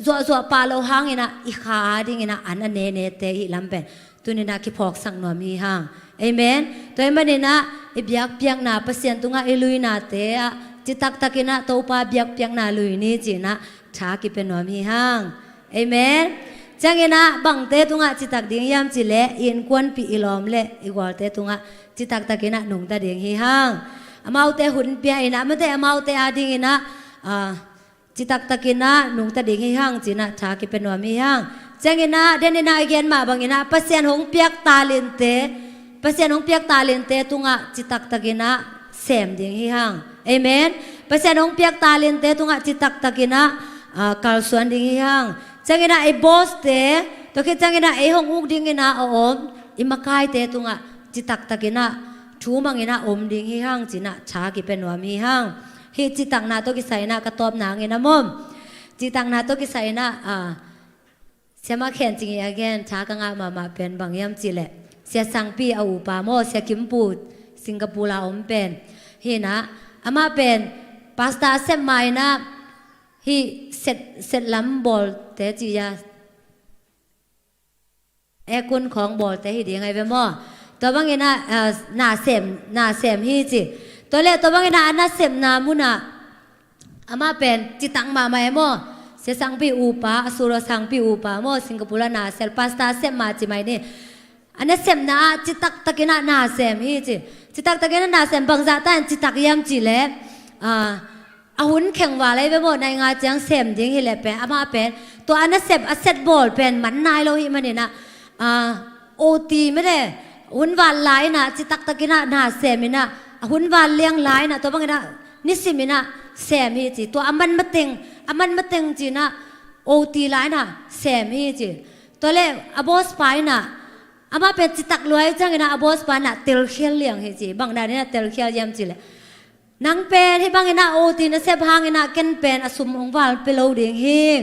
จัวปาโลหางเงินะอีขาดิเงินะอันเนเตอีลำเป็นตัวนี้นะคิพอกสังนวมีหางเอเมนตัวมันนี่นะอีเบียกเปียงนาเปอร์เซ็นต์ตุงะอิลุยนาเตจิตักตักินะตัวปาเบียกเปียงนาลุยนี่จีนะชากิเป็นนวมีหางเอเมนจังเงินะบังเตตุงะจิตักดิ่งยามจิเลอินควนปีอิลอมเลอีกว่าเตตุงะจิตักตักินะนุ่งตาดิ่งฮีหางอมาเตหุ่นเปียอินะไม่ได้อมาเตอาดิ่งนะจิตักตักินะนุ่งตาดิ่งฮีหางจีนะชากิเป็นนวมีหางจังเงินะเดนนะอีกมาบังเงินะเปอร์เซ็นต์ของเปียกตาลินเตเปอร์เซ็นต์ของเปียกตาลินเตตุงะจิตักตักินะเสมดิ่งฮีหางเอเมนเปอร์เซ็นต์ของเปียกตาลินเตตุงะจิตักตักินะกาลส่วนดิ่งฮีหางจังเงินะไอ้บอสเตตัวคิดจังเงินะไอ้ห้องอุกดิ่งเงินะอมอิมากายเตตุงะจิตักตักินะทูมังเงินะอมดิ่งฮีหางจีนะชากิเป็นนวมีหางฮีจิตักนาตัวกิใส่นะกระตอบนางเงินะมุมจิตักนาตัวกิใส่นะเสียมาแข่งจริงอย่างเงี้ยชากังอามาเป็นบางยามจีแหละเสียสังปีอาอุปาโมเสียกิมปูดสิงคโปร์ลาอมเป็นฮีนะอามาเป็นพาสต้าเซมไมนะฮีเสร็จล้ำบอลแต่จียากุนของบอลแต่ฮีดียังไงเป็นมั่วตัวบางอย่างนะหน้าเสมฮีจีตัวเล็กตัวบางอย่างนะอันน่าเสมนามุนะอามาเป็นจิตังมาไม่มั่วเสียสังปีอุปาสุรสังปีอุปามั่วสิงคโปร์นาเซลพาสต้าเสมมาจีไม่เนี่ยอันนี้เสมนาจิตักตะกินะนาเสมฮีจีจิตักตะกินะนาเสมบางจากแต่จิตักยามจีเล่อาหุ่นแข่งว่าอะไรไปหมดในงานจังเสมดิ้งฮิเลเป็นอามาเป็นตัวอันนั้นเสมอัเซตบอลเป็นมันนายโลหิมันเนี่ยนะโอตีไม่ได้หุ่นวานไลนะจิตักตะกินะนาเสมินะหุ่นวานเลี้ยงไลนะตัวบางนะนิสิมินะเสมฮีจีตัวอามันมาเต็งจีนะโอตีไลนะเสมฮีจีตัวเล่อบอสไปนะอามาเป็นจิตักรวยจังนะอบอสไปนะเตลเคียเลี้ยงฮีจีบางได้เนี่ยเตลเคียยามจีเลยนังเป็นที่บางนะโอตีนะเซบหางนะเกันเป็นอสุมองวาลเปโลดิ่งหิง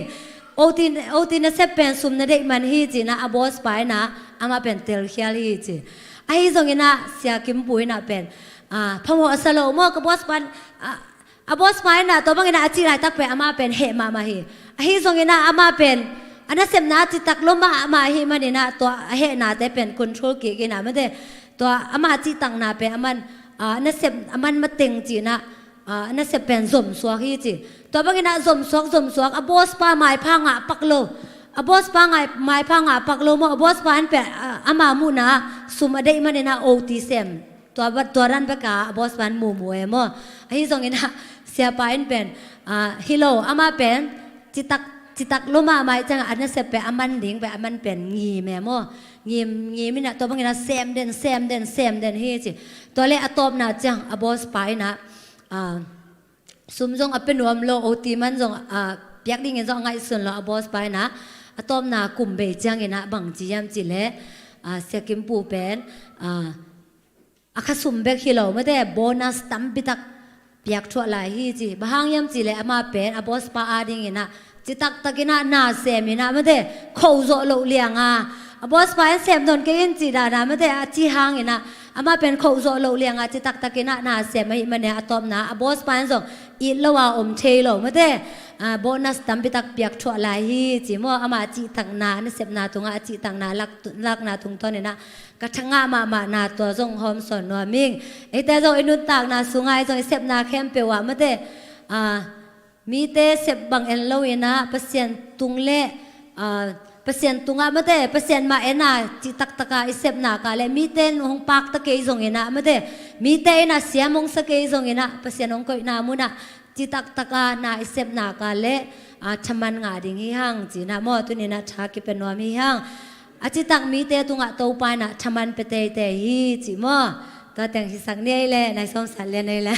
โอตีนะเซบเป็นสุมนะเด็กมันฮีจีนะอบอสไปนะอามาเป็นเตลเคียฮีจีไอ้ส่งนะเสียกิมปุยนะเป็นพะโมอสโลโมกับบอสไปอบอสไปนะตัวบางนะจีไรตักเป็นอามาเป็นเฮมาฮีไอ้ส่งนะอามาเป็นอันนั้นเสมนาจิตักลมมาฮีมันนี่นะตัวเฮนาแต่เป็นคนโชกิกินะไม่ได้ตัวอามาจิตังนาเป็นอามันนั่นเสพมันมาเต็งจีนะนั่นเสพเป็นสมสวกฮีจีตัวบางทีนะสมสวกอบอสป้าไม้พังปักโลอบอสป้าไม้พังปักโลมอบอสป้าอันเป็นอามามูนะสุมาได้มันนะโอทีเซมตัวรันประกาอบอสป้ามูเอโมไอ้ส่งนะเสียไปอันเป็นฮิโลอามาเป็นจิตักลมไม้จังอันนั้นเสพเป็นอามันดิ่งเป็นอามันเป็นงีแม่โมงีมินะตัวบางทีนะเซมเด่นฮีจีตัวเล็กอะตอมนะจังอบอสไปนะซุมจงเป็นรวมโลโอตีมันจงเปียกดิ่งจงไงส่วนเราอบอสไปนะอะตอมนะกลุ่มเบจังเนะบางจียามจีเล่เสียกิมปูเป็นอาคาซุมเบกฮิโลไม่ได้โบนัสตัมปิตักเปียกทั่วหลายฮีจีบางยามจีเล่มาเป็นอบอสไปอาดิ่งนะจิตักตะกินะนาเซมินะไม่ได้เข้าโจโลเลียงบอสไปเซมโดนเกยินจีดานะไม่ได้จีหางนะอามาเป็นเขาโซโลเลียงจิตักตะกินะนาเซมมันเนี่ยอะตอมนะบอสไปส่งอีละว่าอมเทโลไม่ได้โบนัสตัมปิตักเปียกชั่วลายฮีจีมัวอามาจีตังนาเซมนาตุงจีตังนาลักนาตุงต้นเนี่ยนะกระชังมานาตัวส่งหอมสอนนัวมิงไอแต่ส่งอินุตากนาสุงไงส่งเซมนาเข้มเปว่าไม่ได้มีเตเซบบางเอ็นโลเอนะเปอร์เซ็นต์ตุงเล่เปอร์เซ็นต์ตุงไม่ได้เปอร์เซ็นต์มาเอ็นะจิตักตะกาอิเซบนากาเลมีเตนหงปากตะเกยส่งเอนะไม่ได้มีเตนะเสียมงสเกยส่งเอนะเปอร์เซ็นต์หงก็นามุนะจิตักตะกานาอิเซบนากาเลชมันงาดิ่งหิฮังจีนะมอตุนี่นะชากิเป็นวามีฮังจิตักมีเตตุงะโตปานะชมันเปเตเตฮีจีมอตัวแต่งที่สักเนี่ยเลยในสมสันเลยนี่แหละ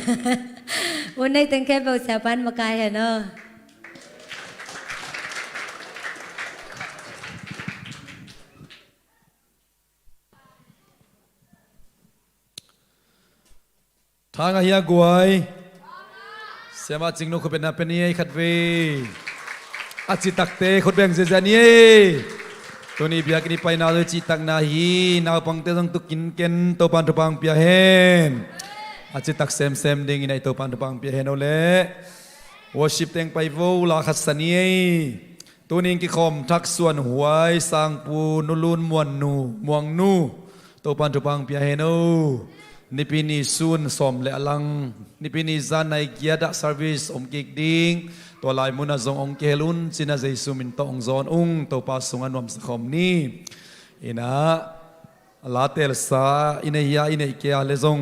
วันนี้แต่งแค่เบลเสียปันมากายเห็นเนาะทางอาเฮียกวยเสียมาจริงนุกเป็นนับเป็นนี่ขัดวี อาจิตักเตคนแบ่งเสียนี่ตัวนี้เบียกนี่ไปนาเลยจิตักนาฮีนาปังเตต้องตุกินเกนตัวปันตุปังเปียเฮนอาจิตักเซมดิ่งในตัวปันตุปังเปียเฮนเอาเลworship เต็งไปโวลาขัดสนีตัวนี้กิคอมทักส่วนหวยสร้างปูนุลุนมวนนูมวงนูตัวปันตุปังเปียเฮนเอานิพินีซุนสมเลอลังนิพินีจานในเกียรติ service อมกิกดิ้งตัวลายมุนาจงองเกลุนจินาเจสุมินตองจอนอุงตัวปัสสุงอันวมสคมนี้อินะลาเตลซาอินเฮียอินเกียเลจง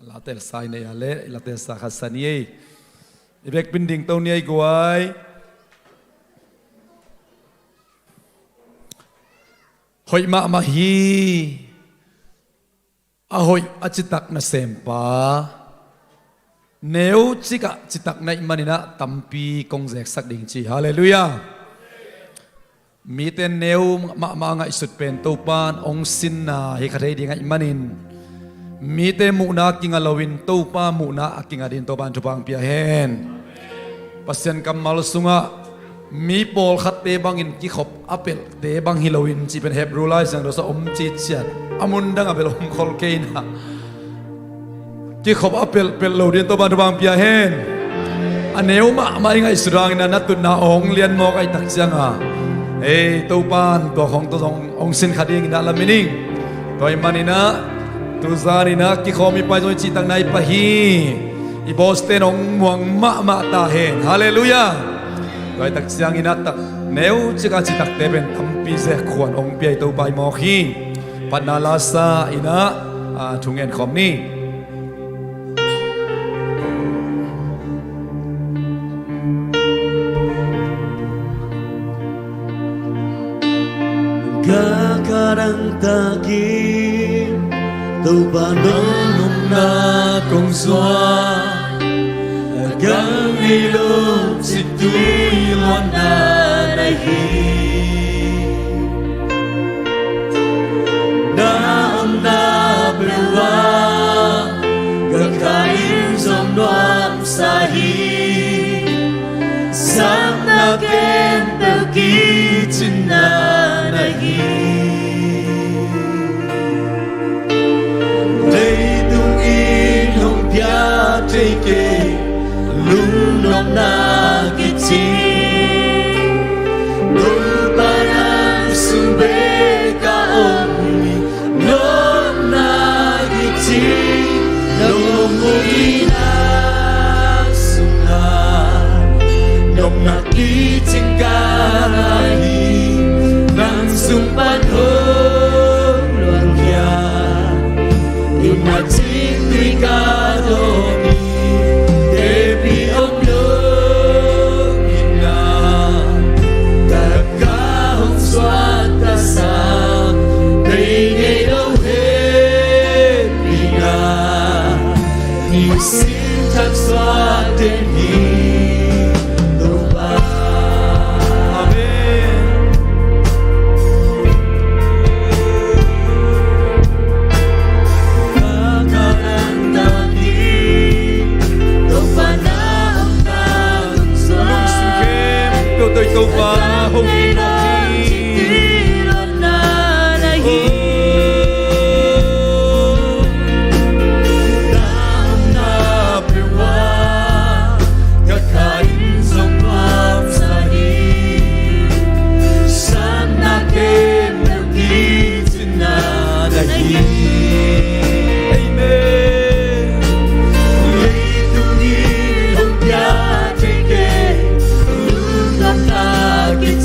ลาเตลซาอินเฮียเลลาเตลซาขัสนีอีเบกปินดิ่งตัวนี้กวยหอยมาฮีอาหอยอาจิตักนาเซมปาเนวจิกะจิตักในมันนะตัมปีกงเจกสักดิ่งจีฮาเลลูยามีแต่เนวมาไงสุดเป็นตัวปานองสินนาเฮคาเรดีไงมันินมีแต่มุนากิงอลวินตัวปามุนากิงอดินตัวปานจุปังเปียเฮนปัสยันกัมมาลสุงะมีโปลขัดเตบังอินกิขบอัปเปิลเตบังฮิโลวินจีเป็นเฮบรูไลซ์อย่างเราสอมจีเชียดอามุนดังอัปเปิลอมคอลเกนฮะกิขบอัปเปิลเป็นโลดินตัวบานบางเปียเฮนอันเนวมายังไงสุรังนั้นนัดตุนนาองเลียนมอกไอตักเสียงอ่ะตัวปานตัวของตัวองสินขัดยังนั่นละมินิงตัวมันนี่นะตัวซานี่นะกิขบมีไปจนจีตังในปะฮีอีบอสเตนองมวงมาตาเฮนฮาเลลูยาโดยตักเสียงอินัตตักเนวจิกาจิตักเตเป็นทำปีเสกขวนองเปียตัวใบมอขีปันนาลาซาอินะทุงเงินคอมนี้Kadang taki tau panong na kong swa Agang ilog si tuyuan na nahi Naon na berwa Gakain som nuam sahi Sang na ken belgitin na nahi Take lung long na kiti no parang sumbe ka oni long na kiti long ina sunga long na kiting karahi nang sumpan ho luang ya inating trikado Xin thật xóa tên hi đâu ba Amen Kakalan dagi đâu ba na ông ta hùng xóa Nung xin khem câu tôi câu ba hùng hi nông hi Luôn na na hi Hãy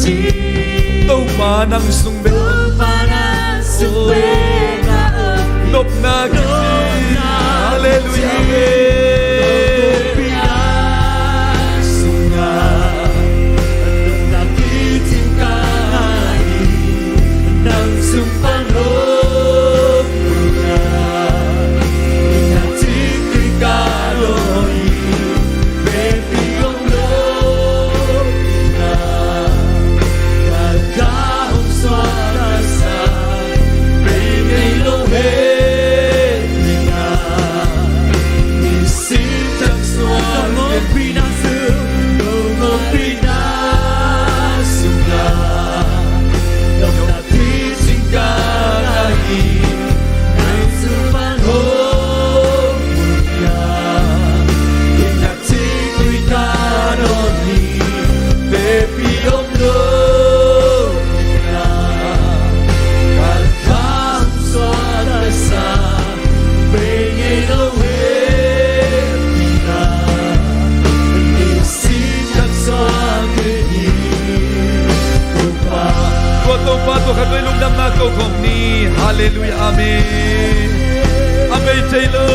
chay lo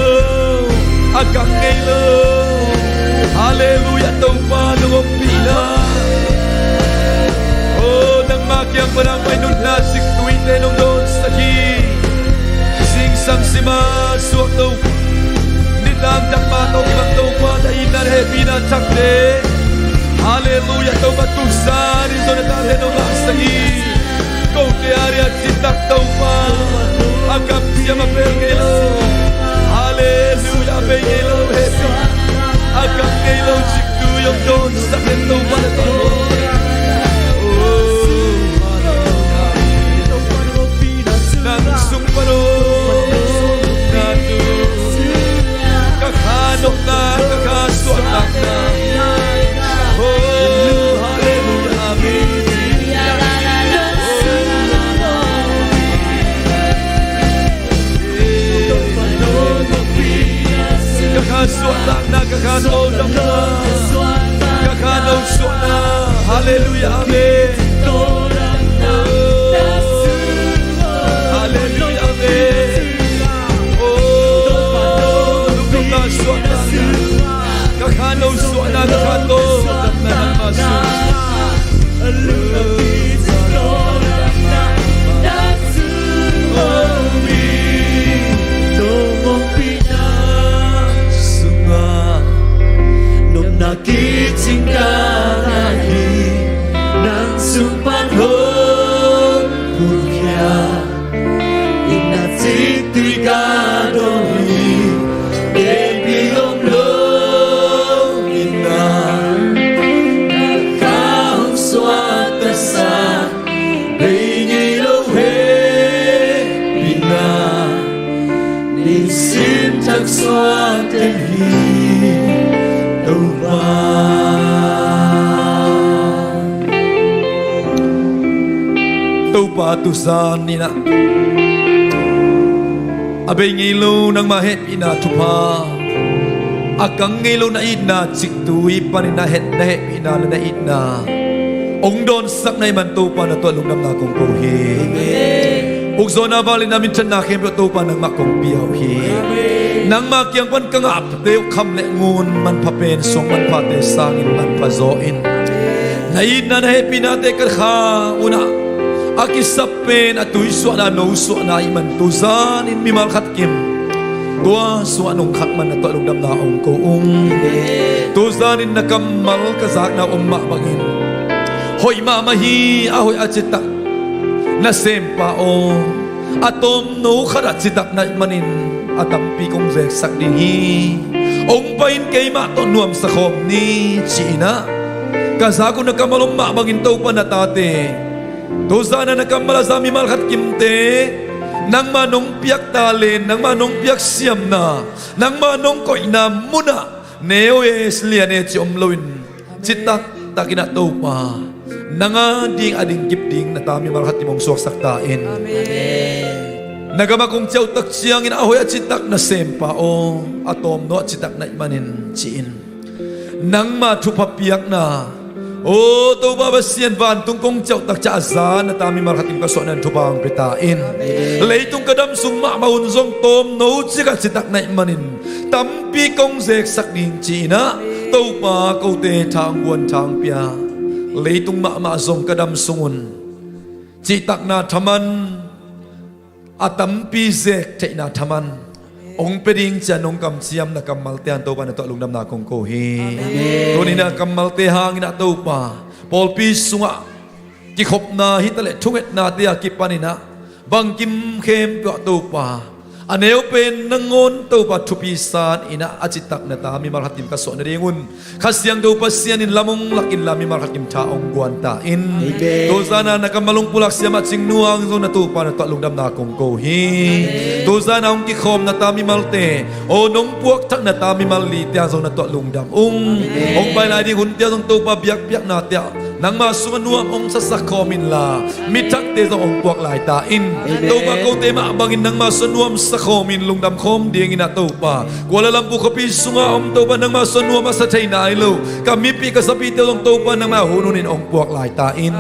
akang ngay lo hallelujah tàu pa nung pina oh nang makyang parang may nun na siktuin na nung doon sa ki sing sang sima suak tàu nilang dakma tàu ibang tàu pa na inan happy na chakde hallelujah tàu batusan iso na tate nung asagi kau ke area citak tau pa agam siya mapelgelo hallelujah bengelo happy agam gelo ciktu yung don sa kento pa na to nang sumpano natu kakhanok na kakasuanak na kakasuanak na kakanoodam na kakanoodam na hallelujah amen hallelujah amen oh kakasuanak na kakanoodam na kakanoodam na Nakitsingkarahi ng sumpanhong pulkya inatsitigadohi ebiyong long ina nakahong swata sa bengilohe pina nisimtag swatahi patusan nina abay ngilo ng mahit inatupa akang ngilo na ina tsiktuwi pa rin na het inala na ina ong don sak na iman tupa na tualong nam na kong kuhi ug zona bali namin tiyan na kembro tupa ng makong piyawhi nang makyang pan kang apdeo kamle ngun man papensong man patesangin man pazoin na ina na hepi nate karha una akisapin at tuiswa na nauswa na iman tuzanin mimalkat kim tua suanong kakman na tualong damnaong koong tuzanin na kamal kazak na umabagin hoy mamahi ahoy at sitak na sempa o atom no karat sitak na imanin at ang pikong zeksak dinhi ong pain kay matonuam sa kom ni China kazako na kamalong mabagin tau pa na tate Tuzana nakamala sa mi malkat kimte nang manong piyak talin nang manong piyak siyam na nang manong koy na muna neo es liane si omlawin citak takina to pa nanga ding ading gipding na tami malkat timong suwak saktain nagama kong tiyaw tak siyang inahoy at citak na sempa o atom no at citak na imanin ciin nang matupapiyak na oh, to babasian van tungkong tiyaw tak tiyaazan na tami markating kasoanan to bang pritain. Leitong kadam summa maunzong tom no tsikat sitak na imanin. Tampi kong zeksak ning China. To pa kote tang buwan tang pia. Leitong maamazong kadam sungun. Citak na taman at tampi zek chay na taman. Ong peding siya nung kamsiyam na kamaltehan to pa na to alung nam na kong kohi. Tuni na kamaltehang na to pa. Paul pisunga. Kikop na hitale tunget na tiya kipanina. Bangkim kem to pa. Aneo pen nangon to pa tupisan ina acitak na tami marhatim kaso na ringun. Kasyang to pa siya nin lamong lakin lami marhatim taong guantain. To sana nakamalong pulak siya matsing nuang zo na to pa na to alung nam na kong kohi. To sana ang kikom na tami malte o nung puwak tak na tami maliti ang na to lungdam ong bailay di huntia ang to pa biyak-biyak na tiya nang masumanuam ong sasakomin la mitak te ong puak lai ta in to pa ko te ma bangin nang masunuam sa komin lungdam kom ding ina to pa Kuala Lumpur kapi sunga om to pa nang masunuam sa China ilo kami pi kasapi te ong to pa nang mahununin ong puak lai ta in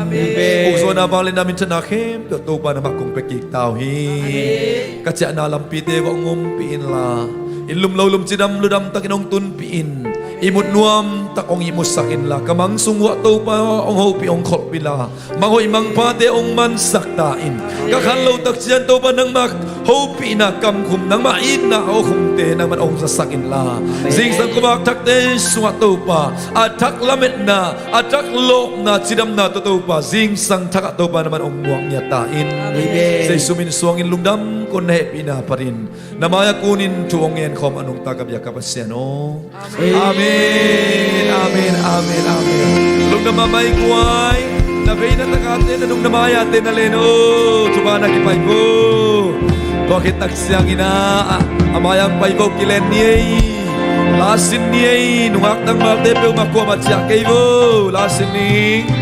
ukso na balin namin tanakem to pa na makong pekik tao hi katya na lampi te ko ngumpiin la ilum lawlum sidam ludam takinong tunpiin imut nuam takong imusakin la kamang sungwa to pa ong hopi ong kolpila mangoy mang pate ong mansaktain kakalaw taksiyan to pa nang mak hopi na kamkum nang mait na o kumte nang man ong sasakin la sing sang kumak takte sunga to pa atak lamit na atak lok na sidam na to pa sing sang taka to pa naman ong muang nyatain say sumin suangin lungdam kon happy na pa rin namaya kunin tuongen kom anong tagabya kapasyan o Amen Amen Amen Amen Lung namamay kuway Nabay na takate na nung namayate na leno Tuba na kipay ko Bakit nagsiyang ina Amayang pay ko kilen niyay Lasin niyay Nungak ng malte Pero makuha matsya kayo Lasin niyay